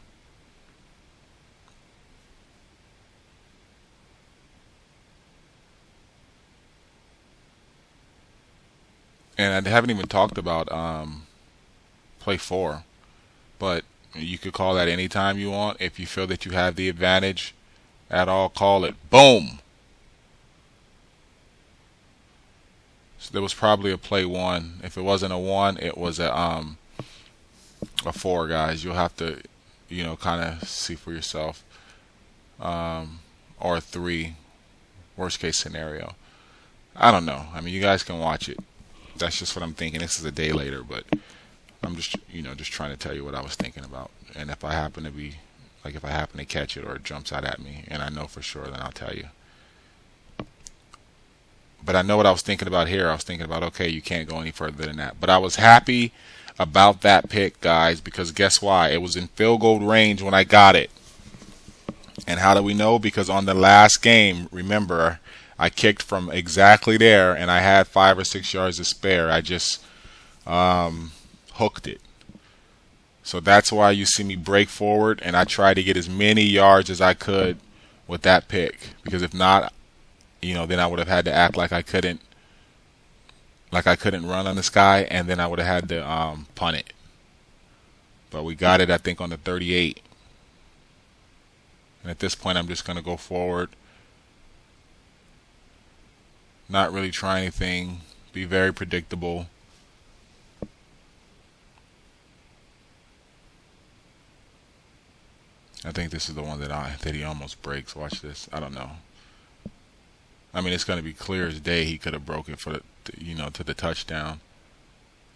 And I haven't even talked about play 4, but You could call that anytime you want. If you feel that you have the advantage at all, call it. Boom. So there was probably a play one. If it wasn't a one, it was a four, guys. You'll have to, kind of see for yourself. Or a three, worst case scenario. I don't know. I mean, you guys can watch it. That's just what I'm thinking. This is a day later, but I'm just, just trying to tell you what I was thinking about. And if I happen to catch it or it jumps out at me, and I know for sure, then I'll tell you. But I know what I was thinking about here. I was thinking about, okay, you can't go any further than that. But I was happy about that pick, guys, because guess why? It was in field goal range when I got it. And how do we know? Because on the last game, remember, I kicked from exactly there, and I had 5 or 6 yards to spare. I just hooked it. So that's why you see me break forward, and I tried to get as many yards as I could with that pick. Because if not, then I would have had to act like I couldn't run on this guy, and then I would have had to punt it. But we got it, I think, on the 38. And at this point, I'm just going to go forward. Not really try anything. Be very predictable. I think this is the one that he almost breaks. Watch this. I don't know. I mean, it's going to be clear as day. He could have broke it for to the touchdown.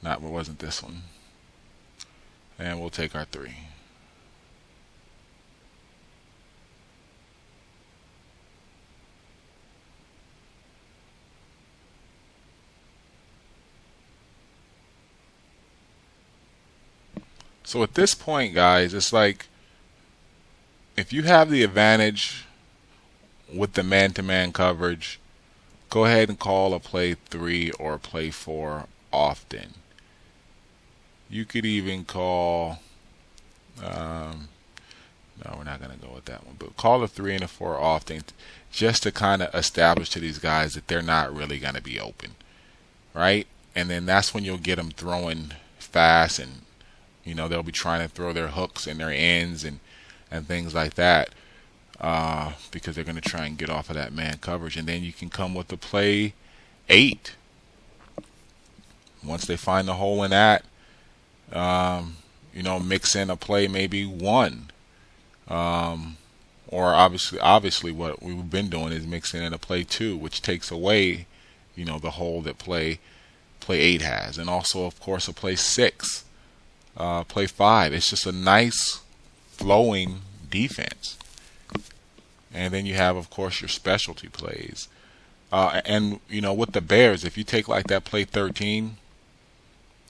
It wasn't this one. And we'll take our 3. So at this point, guys, it's like if you have the advantage with the man-to-man coverage, go ahead and call a play 3 or a play 4 often. You could even call, no, we're not going to go with that one, but call a 3 and a 4 often just to kind of establish to these guys that they're not really going to be open, right? And then that's when you'll get them throwing fast, and they'll be trying to throw their hooks and their ends and things like that. Because they're going to try and get off of that man coverage. And then you can come with the play 8. Once they find the hole in that, mix in a play maybe 1. Or obviously what we've been doing is mixing in a play 2, which takes away, the hole that play 8 has. And also, of course, a play 6, play 5. It's just a nice flowing defense. And then you have, of course, your specialty plays. And with the Bears, if you take like that play 13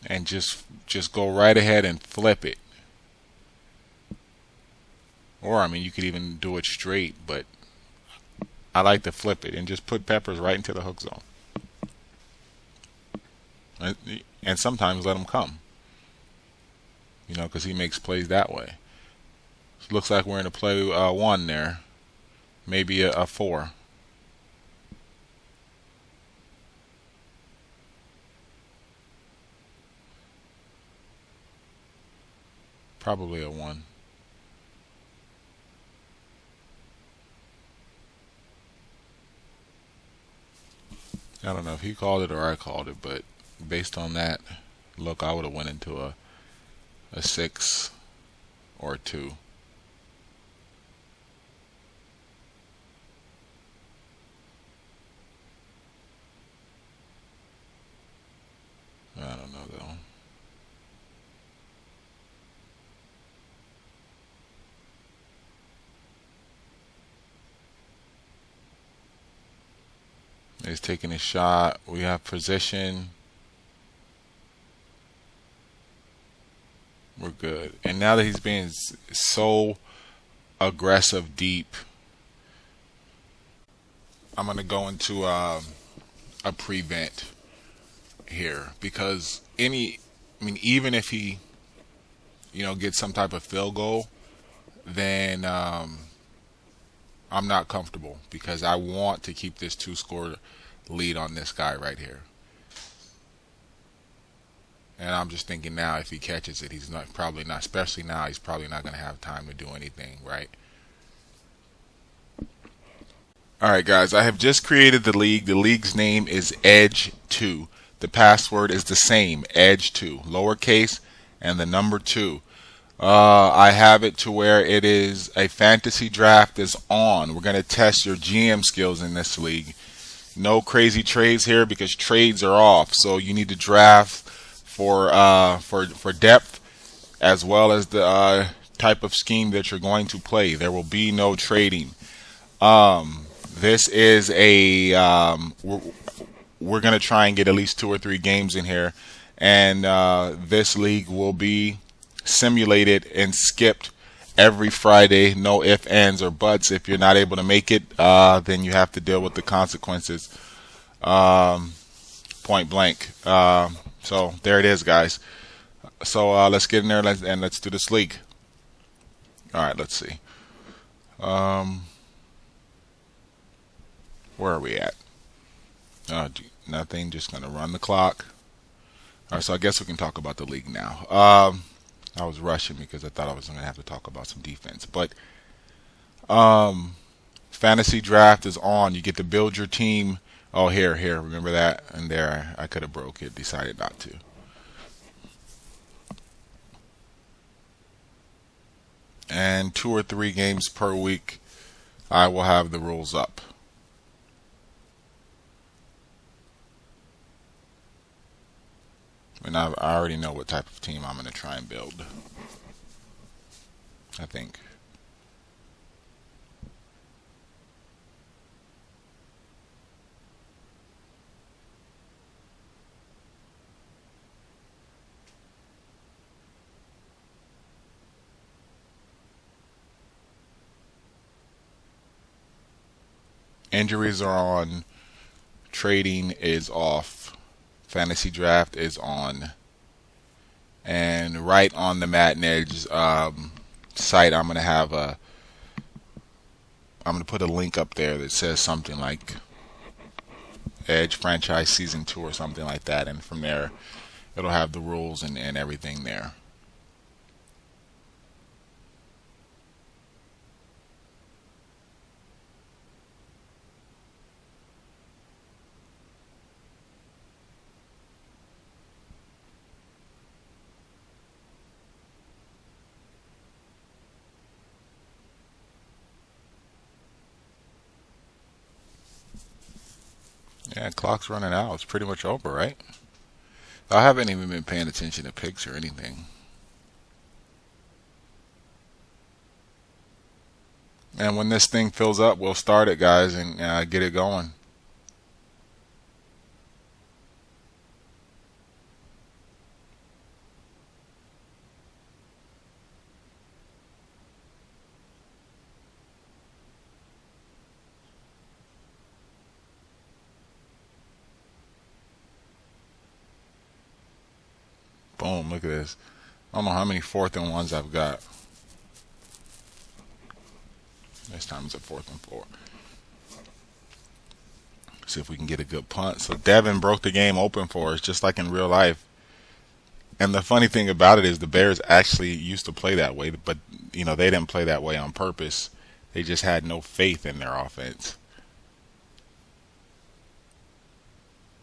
and just go right ahead and flip it. Or, I mean, you could even do it straight, but I like to flip it and just put Peppers right into the hook zone. And sometimes let him come. Because he makes plays that way. So looks like we're in a play 1 there. Maybe a 4. Probably a 1. I don't know if he called it or I called it, but based on that look, I would have went into a 6 or a 2. I don't know though. He's taking a shot. We have position. We're good. And now that he's being so aggressive deep, I'm going to go into a prevent here, because even if he gets some type of field goal, then I'm not comfortable, because I want to keep this 2-score lead on this guy right here. And I'm just thinking now, if he catches it, he's not probably not. Especially now, he's probably not going to have time to do anything, right? All right, guys. I have just created the league. The league's name is Edge 2. The password is the same, Edge 2, lowercase, and the number 2. I have it to where it is a fantasy draft is on. We're going to test your GM skills in this league. No crazy trades here because trades are off. So you need to draft for depth as well as the type of scheme that you're going to play. There will be no trading. This is a we're going to try and get at least 2 or 3 games in here, and this league will be simulated and skipped every Friday. No ifs, ands, or buts. If you're not able to make it, then you have to deal with the consequences. Point blank. So there it is, guys. So let's get in there and let's do this league. All right, let's see. Where are we at? Nothing. Just gonna run the clock. All right, so I guess we can talk about the league now. I was rushing because I thought I was going to have to talk about some defense. But fantasy draft is on. You get to build your team. Oh, here. Remember that? And there, I could have broke it. Decided not to. And 2 or 3 games per week, I will have the rules up. And I already know what type of team I'm going to try and build. I think. Injuries are on. Trading is off. Fantasy draft is on. And right on the Madden Edge site, I'm gonna put a link up there that says something like Edge Franchise Season 2 or something like that, and from there it'll have the rules and everything there. Yeah, clock's running out. It's pretty much over, right? I haven't even been paying attention to picks or anything. And when this thing fills up, we'll start it, guys, and get it going. Boom, look at this. I don't know how many 4th and 1s I've got. This time it's a 4th and 4. See if we can get a good punt. So Devin broke the game open for us, just like in real life. And the funny thing about it is the Bears actually used to play that way, but they didn't play that way on purpose. They just had no faith in their offense.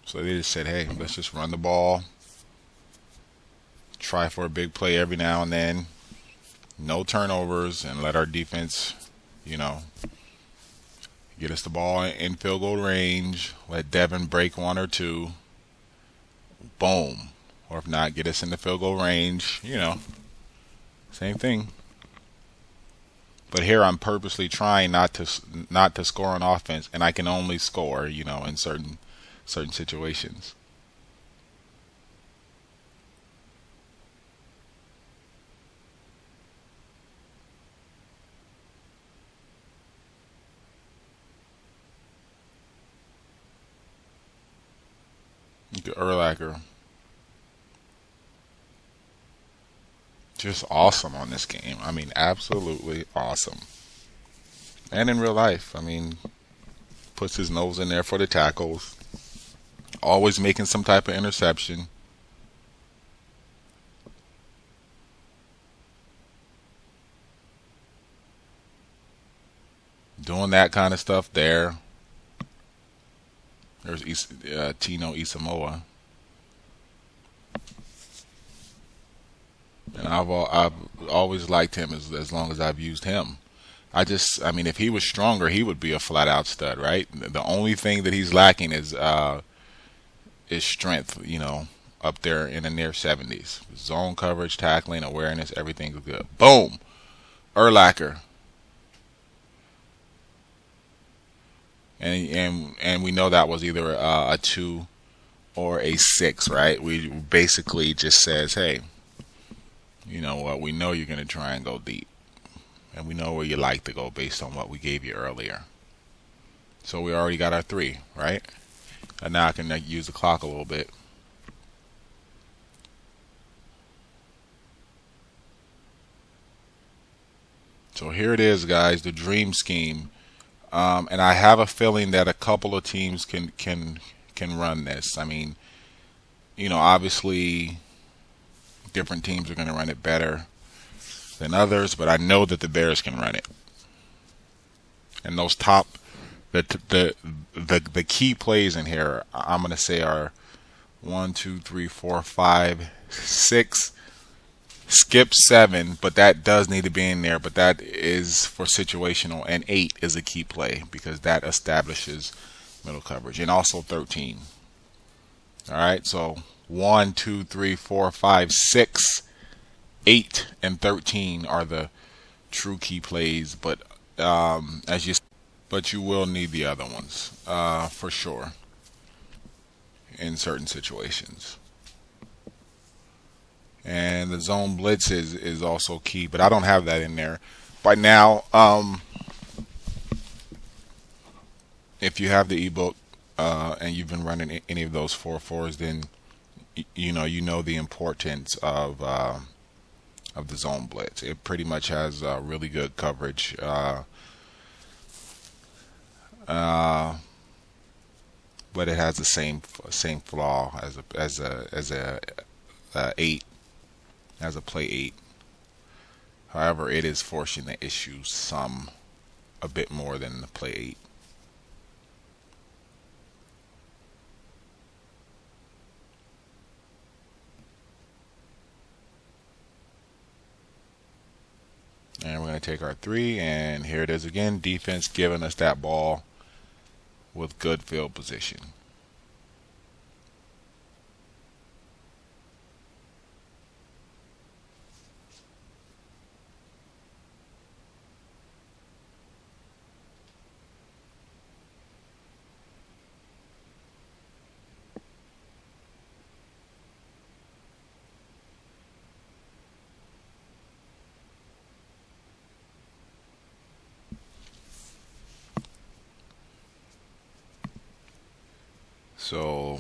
So they just said, hey, let's just run the ball. Try for a big play every now and then. No turnovers, and let our defense, get us the ball in field goal range. Let Devin break 1 or 2. Boom. Or if not, get us in the field goal range. Same thing. But here I'm purposely trying not to score on offense, and I can only score, in certain situations. Urlacher. Just awesome on this game. I mean, absolutely awesome. And in real life, puts his nose in there for the tackles. Always making some type of interception. doing that kind of stuff there. There's Tino Isamoa, and I've always liked him as long as I've used him. I mean, if he was stronger, he would be a flat out stud, right? The only thing that he's lacking is strength. Up there in the near 70s. Zone coverage, tackling, awareness, everything's good. Boom, Urlacher. And we know that was either a 2 or a 6, right? We basically just says, hey, you know what? We know you're going to try and go deep. And we know where you like to go based on what we gave you earlier. So we already got our 3, right? And now I can use the clock a little bit. So here it is, guys, the dream scheme. And I have a feeling that a couple of teams can run this. I mean, obviously different teams are going to run it better than others, but I know that the Bears can run it. And those the key plays in here, I'm going to say are 1, 2, 3, 4, 5, 6. Skip 7, but that does need to be in there, but that is for situational, and 8 is a key play because that establishes middle coverage, and also 13. All right, so 1, 2, 3, 4, 5, 6, 8, and 13 are the true key plays, but you will need the other ones for sure in certain situations. And the zone blitz is also key, but I don't have that in there right now. If you have the ebook and you've been running any of those 4-4s, then you know the importance of the zone blitz. It pretty much has really good coverage, but it has the same flaw as a 8. As a play 8. However, it is forcing the issue a bit more than the play 8. And we're going to take our 3, and here it is again. Defense giving us that ball with good field position. So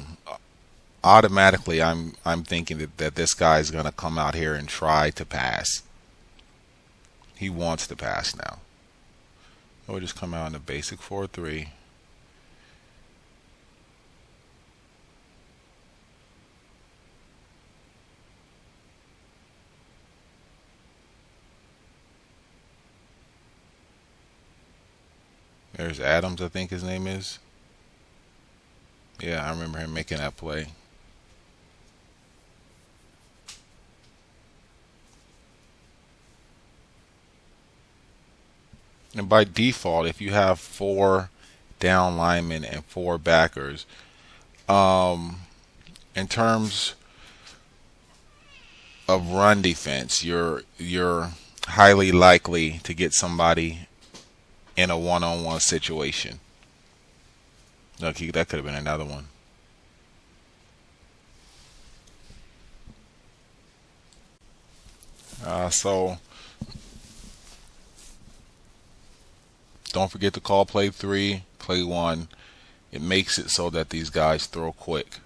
automatically, I'm thinking that this guy is going to come out here and try to pass. He wants to pass now. We'll just come out in the basic 4-3. There's Adams, I think his name is. Yeah, I remember him making that play. And by default, if you have 4 down linemen and 4 backers, in terms of run defense, you're highly likely to get somebody in a one-on-one situation. Look, that could have been another one. So don't forget to call play 3, play 1. It makes it so that these guys throw quick.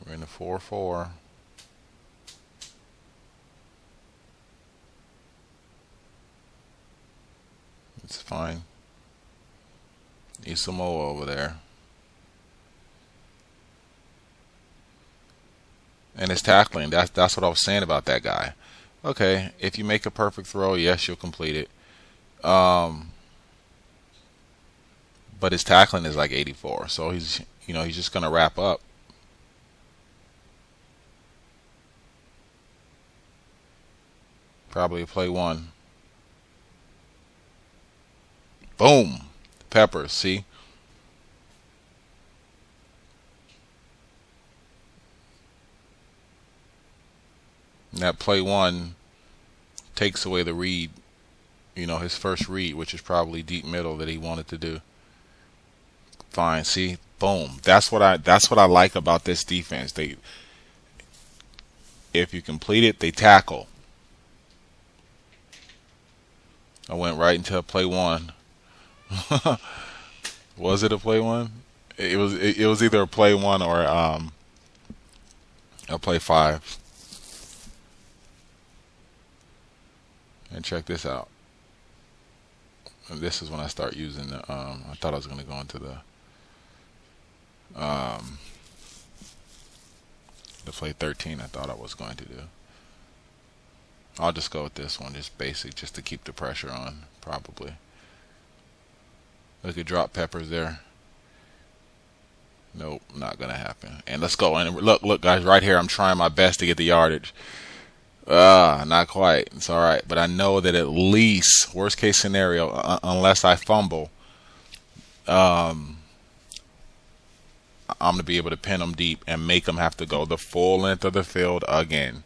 We're in the 4-4. It's fine. Isamoa over there. And his tackling, that's what I was saying about that guy. Okay, if you make a perfect throw, yes, you'll complete it. Um, but his tackling is like 84, so he's just gonna wrap up. Probably play one. Boom, Peppers. See, and that play one takes away the read. His first read, which is probably deep middle that he wanted to do. Fine. See, boom. That's what I like about this defense. If you complete it, they tackle. I went right into play one. Was it a play one? It was either a play one or a play five. And check this out. And this is when I start using the. I thought I was going to go into um, the play 13. I thought I was going to do. I'll just go with this one, just basic, just to keep the pressure on, probably. Look at drop Peppers there. Nope, not gonna happen. And let's go. And look, guys, right here, I'm trying my best to get the yardage. Not quite. It's all right, but I know that at least worst case scenario, unless I fumble, um, I'm gonna be able to pin them deep and make them have to go the full length of the field again.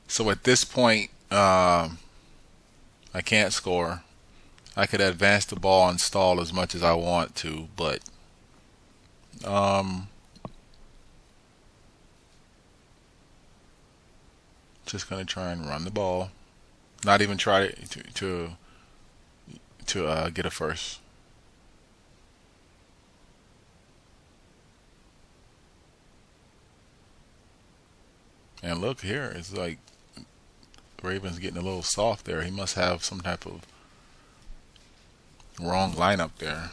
So at this point, I can't score. I could advance the ball and stall as much as I want to, but um, just gonna try and run the ball. Not even try to get a first. And look here, it's like Ravens getting a little soft there. He must have some type of wrong lineup there.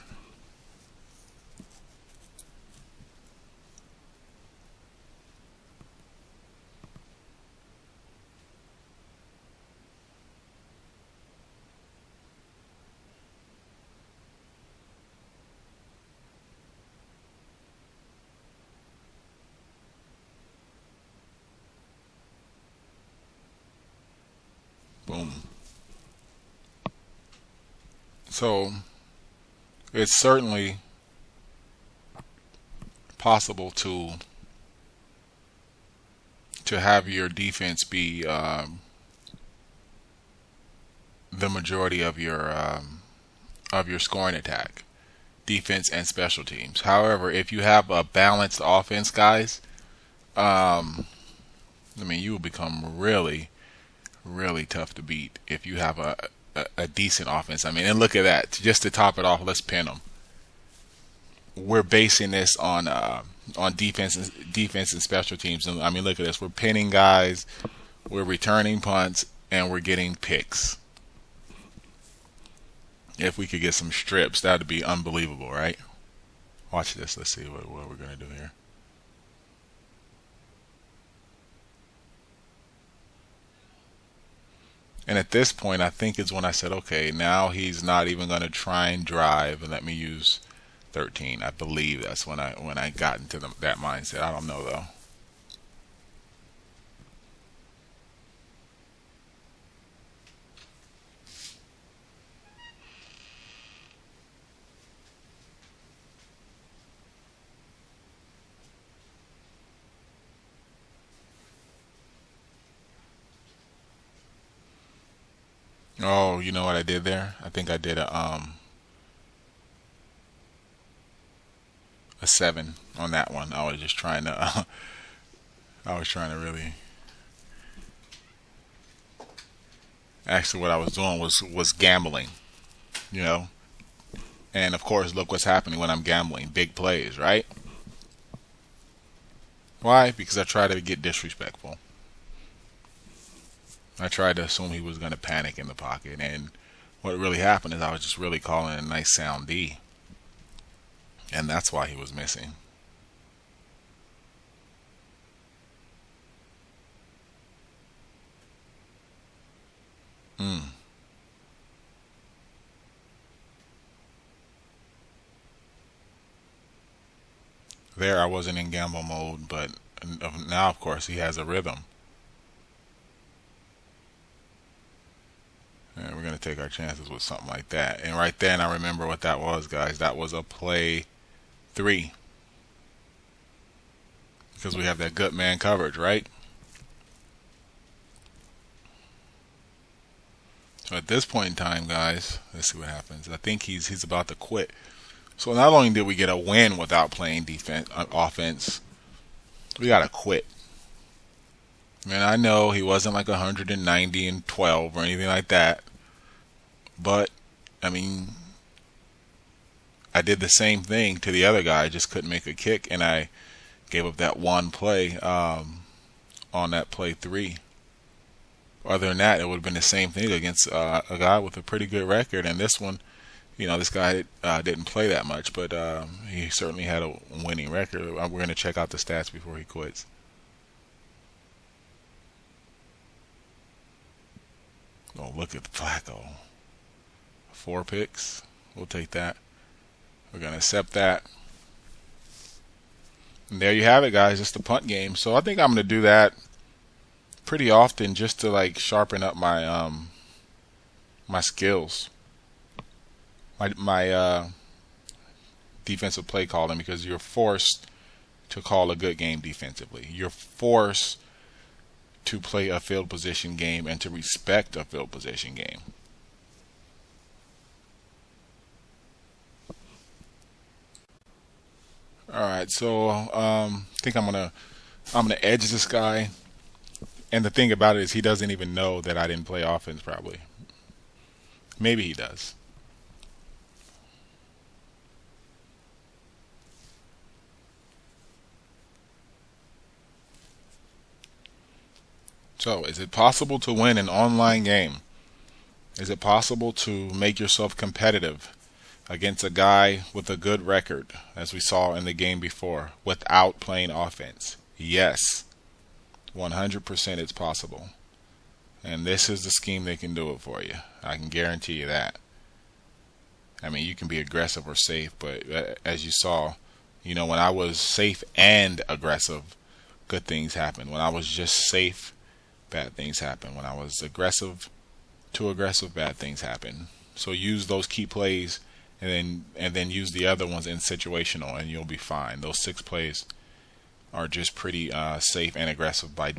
Boom. So it's certainly possible to have your defense be the majority of your scoring attack, defense and special teams. However, if you have a balanced offense, guys, I mean, you will become really, really tough to beat if you have a decent offense. I mean, and look at that. Just to top it off, let's pin them. We're basing this on defense and special teams. And I mean, look at this. We're pinning guys, we're returning punts, and we're getting picks. If we could get some strips, that would be unbelievable, right? Watch this. Let's see what we're gonna do here. And at this point, I think is when I said, okay, now he's not even going to try and drive and let me use 13. I believe that's when I got into that mindset. I don't know though. Oh, you know what I did there? I think I did a 7 on that one. I was just trying to I was trying to really actually what I was doing was gambling, you know. And of course, look what's happening when I'm gambling. Big plays, right? Why? Because I try to get disrespectful. I tried to assume he was going to panic in the pocket, and what really happened is I was just really calling a nice sound D, and that's why he was missing. Mm. There, I wasn't in gamble mode, but now, of course, he has a rhythm. And we're going to take our chances with something like that. And right then, I remember what that was, guys. That was a play 3. Because we have that gut man coverage, right? So at this point in time, guys, let's see what happens. I think he's about to quit. So not only did we get a win without playing defense, offense, we got to quit. And I know he wasn't like 190 and 12 or anything like that, but I mean, I did the same thing to the other guy. I just couldn't make a kick, and I gave up that one play on that play 3. Other than that, it would have been the same thing against a guy with a pretty good record. And this one, this guy didn't play that much, but he certainly had a winning record. We're going to check out the stats before he quits. Oh, look at Flacco. 4 picks. We'll take that. We're going to accept that. And there you have it, guys. It's the punt game. So I think I'm going to do that pretty often just to like sharpen up my my skills. My defensive play calling, because you're forced to call a good game defensively. You're forced to play a field position game and to respect a field position game. All right, so I think I'm gonna edge this guy, and the thing about it is he doesn't even know that I didn't play offense. Probably, maybe he does. So, is it possible to win an online game? Is it possible to make yourself competitive against a guy with a good record, as we saw in the game before, without playing offense? Yes, 100% it's possible. And this is the scheme that can do it for you. I can guarantee you that. I mean, you can be aggressive or safe, but as you saw, when I was safe and aggressive, good things happen. When I was just safe, bad things happen. When I was too aggressive, bad things happen. So use those key plays, and then use the other ones in situational, and you'll be fine. Those 6 plays are just pretty safe and aggressive by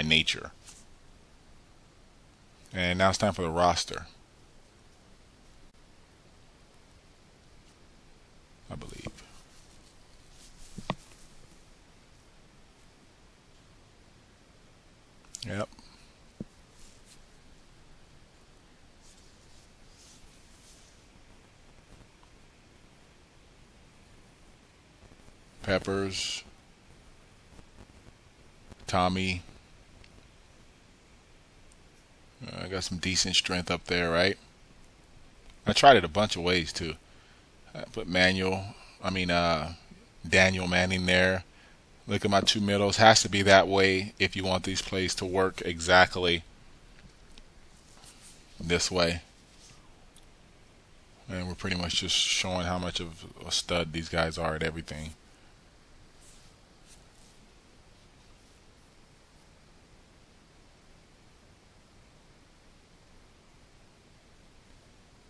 nature. And now it's time for the roster, I believe. Yep. Peppers, Tommy. I got some decent strength up there, right? I tried it a bunch of ways too. I put Daniel Manning there. Look at my 2 middles. Has to be that way if you want these plays to work exactly this way. And we're pretty much just showing how much of a stud these guys are at everything.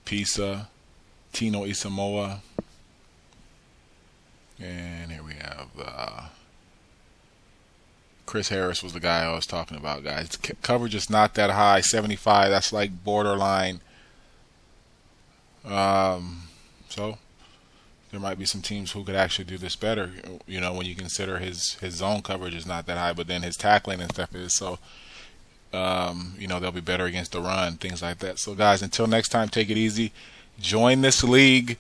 Pisa, Tino Isamoa, and here we have Chris Harris was the guy I was talking about, guys. Coverage is not that high, 75. That's like borderline. So there might be some teams who could actually do this better. When you consider his zone coverage is not that high, but then his tackling and stuff is. So they'll be better against the run, things like that. So guys, until next time, take it easy. Join this league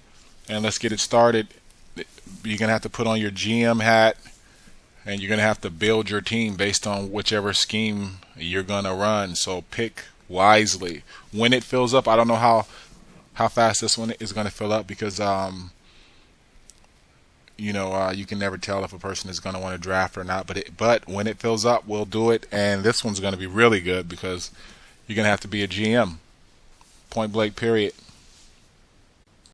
and let's get it started. You're gonna have to put on your GM hat and you're going to have to build your team based on whichever scheme you're going to run. So pick wisely. When it fills up, I don't know how fast this one is going to fill up, because you can never tell if a person is going to want to draft or not. But when it fills up, we'll do it. And this one's going to be really good because you're going to have to be a GM. Point blank, period.